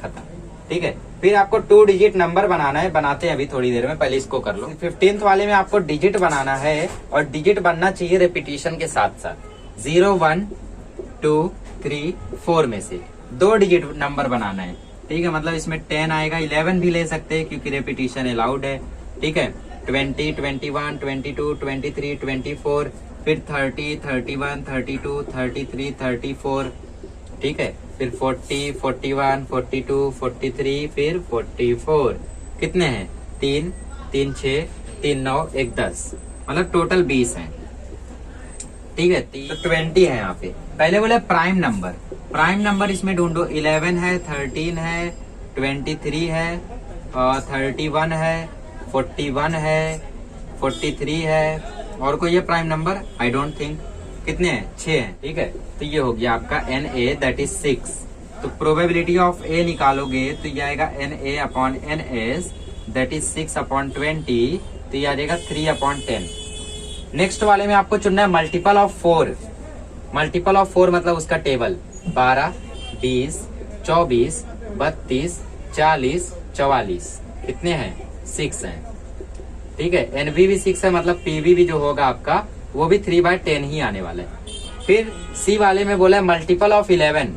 खत्म। ठीक है, फिर आपको 2 डिजिट नंबर बनाना है, बनाते हैं अभी थोड़ी देर में, पहले इसको कर लो। 15th वाले में आपको डिजिट बनाना है, और डिजिट बनना चाहिए रिपीटिशन के साथ साथ, 0 1 2 3 4 में से 2 डिजिट नंबर बनाना है। ठीक है, मतलब इसमें 10 आएगा, 11 भी ले सकते हैं क्योंकि रेपिटेशन अलाउड है। ठीक है, 20 21 22 23 24, फिर 30 31 32 33 34, ठीक है, फिर 40 41 42 43, फिर 44, कितने हैं? 3 3 6 3 9 1 10, मतलब टोटल 20 है। ठीक है, तो 20 है यहाँ पे। पहले बोले प्राइम नंबर, प्राइम नंबर इसमें ढूंढो, 11 है, 13 है, 23 है, 31 है, 41 है, 43 है, और कोई है prime number? I don't think. कितने हैं? 6 हैं। ठीक है, तो ये हो गया आपका एन ए, दैट इज 6। तो प्रोबेबिलिटी ऑफ ए निकालोगे तो ये आएगा N A upon N S, that is 6 upon 20, तो ये आ जाएगा 3 अपॉन 10। नेक्स्ट वाले में आपको चुनना है मल्टीपल ऑफ 4। मल्टीपल ऑफ 4 मतलब उसका टेबल, 12 20 24 32 40 44, कितने हैं? 6 हैं। ठीक है, एनवी भी 6 है, मतलब पीवी भी जो होगा आपका वो भी 3/10 ही आने वाला है। फिर सी वाले में बोला है मल्टीपल ऑफ 11।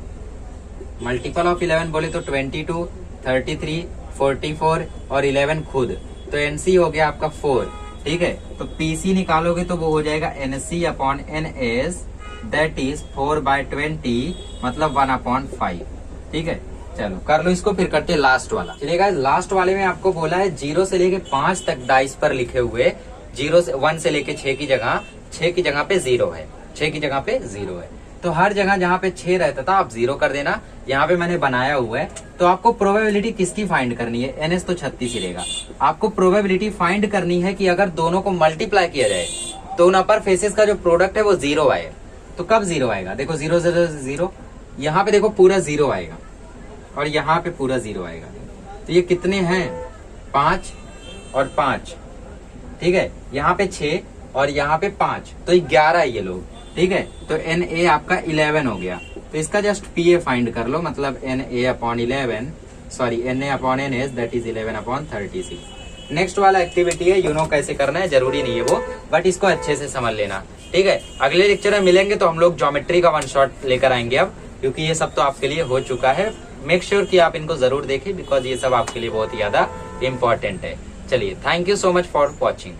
मल्टीपल ऑफ 11 बोले तो 22 33 44 और 11 खुद, तो एनसी हो गया आपका 4। ठीक है, तो पीसी निकालोगे तो वो हो जाएगा NC upon N S, that is 4/20, मतलब 1/5। ठीक है, चलो कर लो इसको, फिर करते हैं लास्ट वाला। चलिएगा, लास्ट वाले में आपको बोला है 0 से लेके 5 तक डाइस पर लिखे हुए, 1 से लेके 6 की जगह, 6 की जगह पे 0 है, 6 की जगह पे 0 है, तो हर जगह जहाँ पे 6 रहता था आप 0 कर देना। यहाँ पे मैंने बनाया हुआ है, तो आपको प्रोबेबिलिटी किसकी फाइंड करनी है? एनएस तो 36 ही रहेगा। आपको प्रोबेबिलिटी फाइंड करनी है कि अगर दोनों को मल्टीप्लाई किया जाए तो उन अपर फेसेस का जो प्रोडक्ट है वो 0 आए। तो कब 0 आएगा? देखो 0 0 0, यहाँ पे देखो पूरा 0 आएगा, और यहाँ पे पूरा 0 आएगा, तो ये कितने हैं? 5 और 5। ठीक है, यहाँ पे 6 और यहाँ पे 5, तो 11 है ये लोग। ठीक है, तो एन ए आपका 11 हो गया, तो इसका जस्ट पी ए फाइंड कर लो, मतलब N A upon 11, sorry N A upon N S, that is 11 upon 36। Next वाला एक्टिविटी है, यू नो कैसे करना है, जरूरी नहीं है वो, बट इसको अच्छे से समझ लेना। ठीक है, अगले लेक्चर में मिलेंगे तो हम लोग ज्योमेट्री का 1 शॉट लेकर आएंगे अब, क्योंकि ये सब तो आपके लिए हो चुका है। मेक श्योर कि आप इनको जरूर देखें, बिकॉज ये सब आपके लिए बहुत ही ज्यादा इंपॉर्टेंट है। चलिए, thank you so much for watching.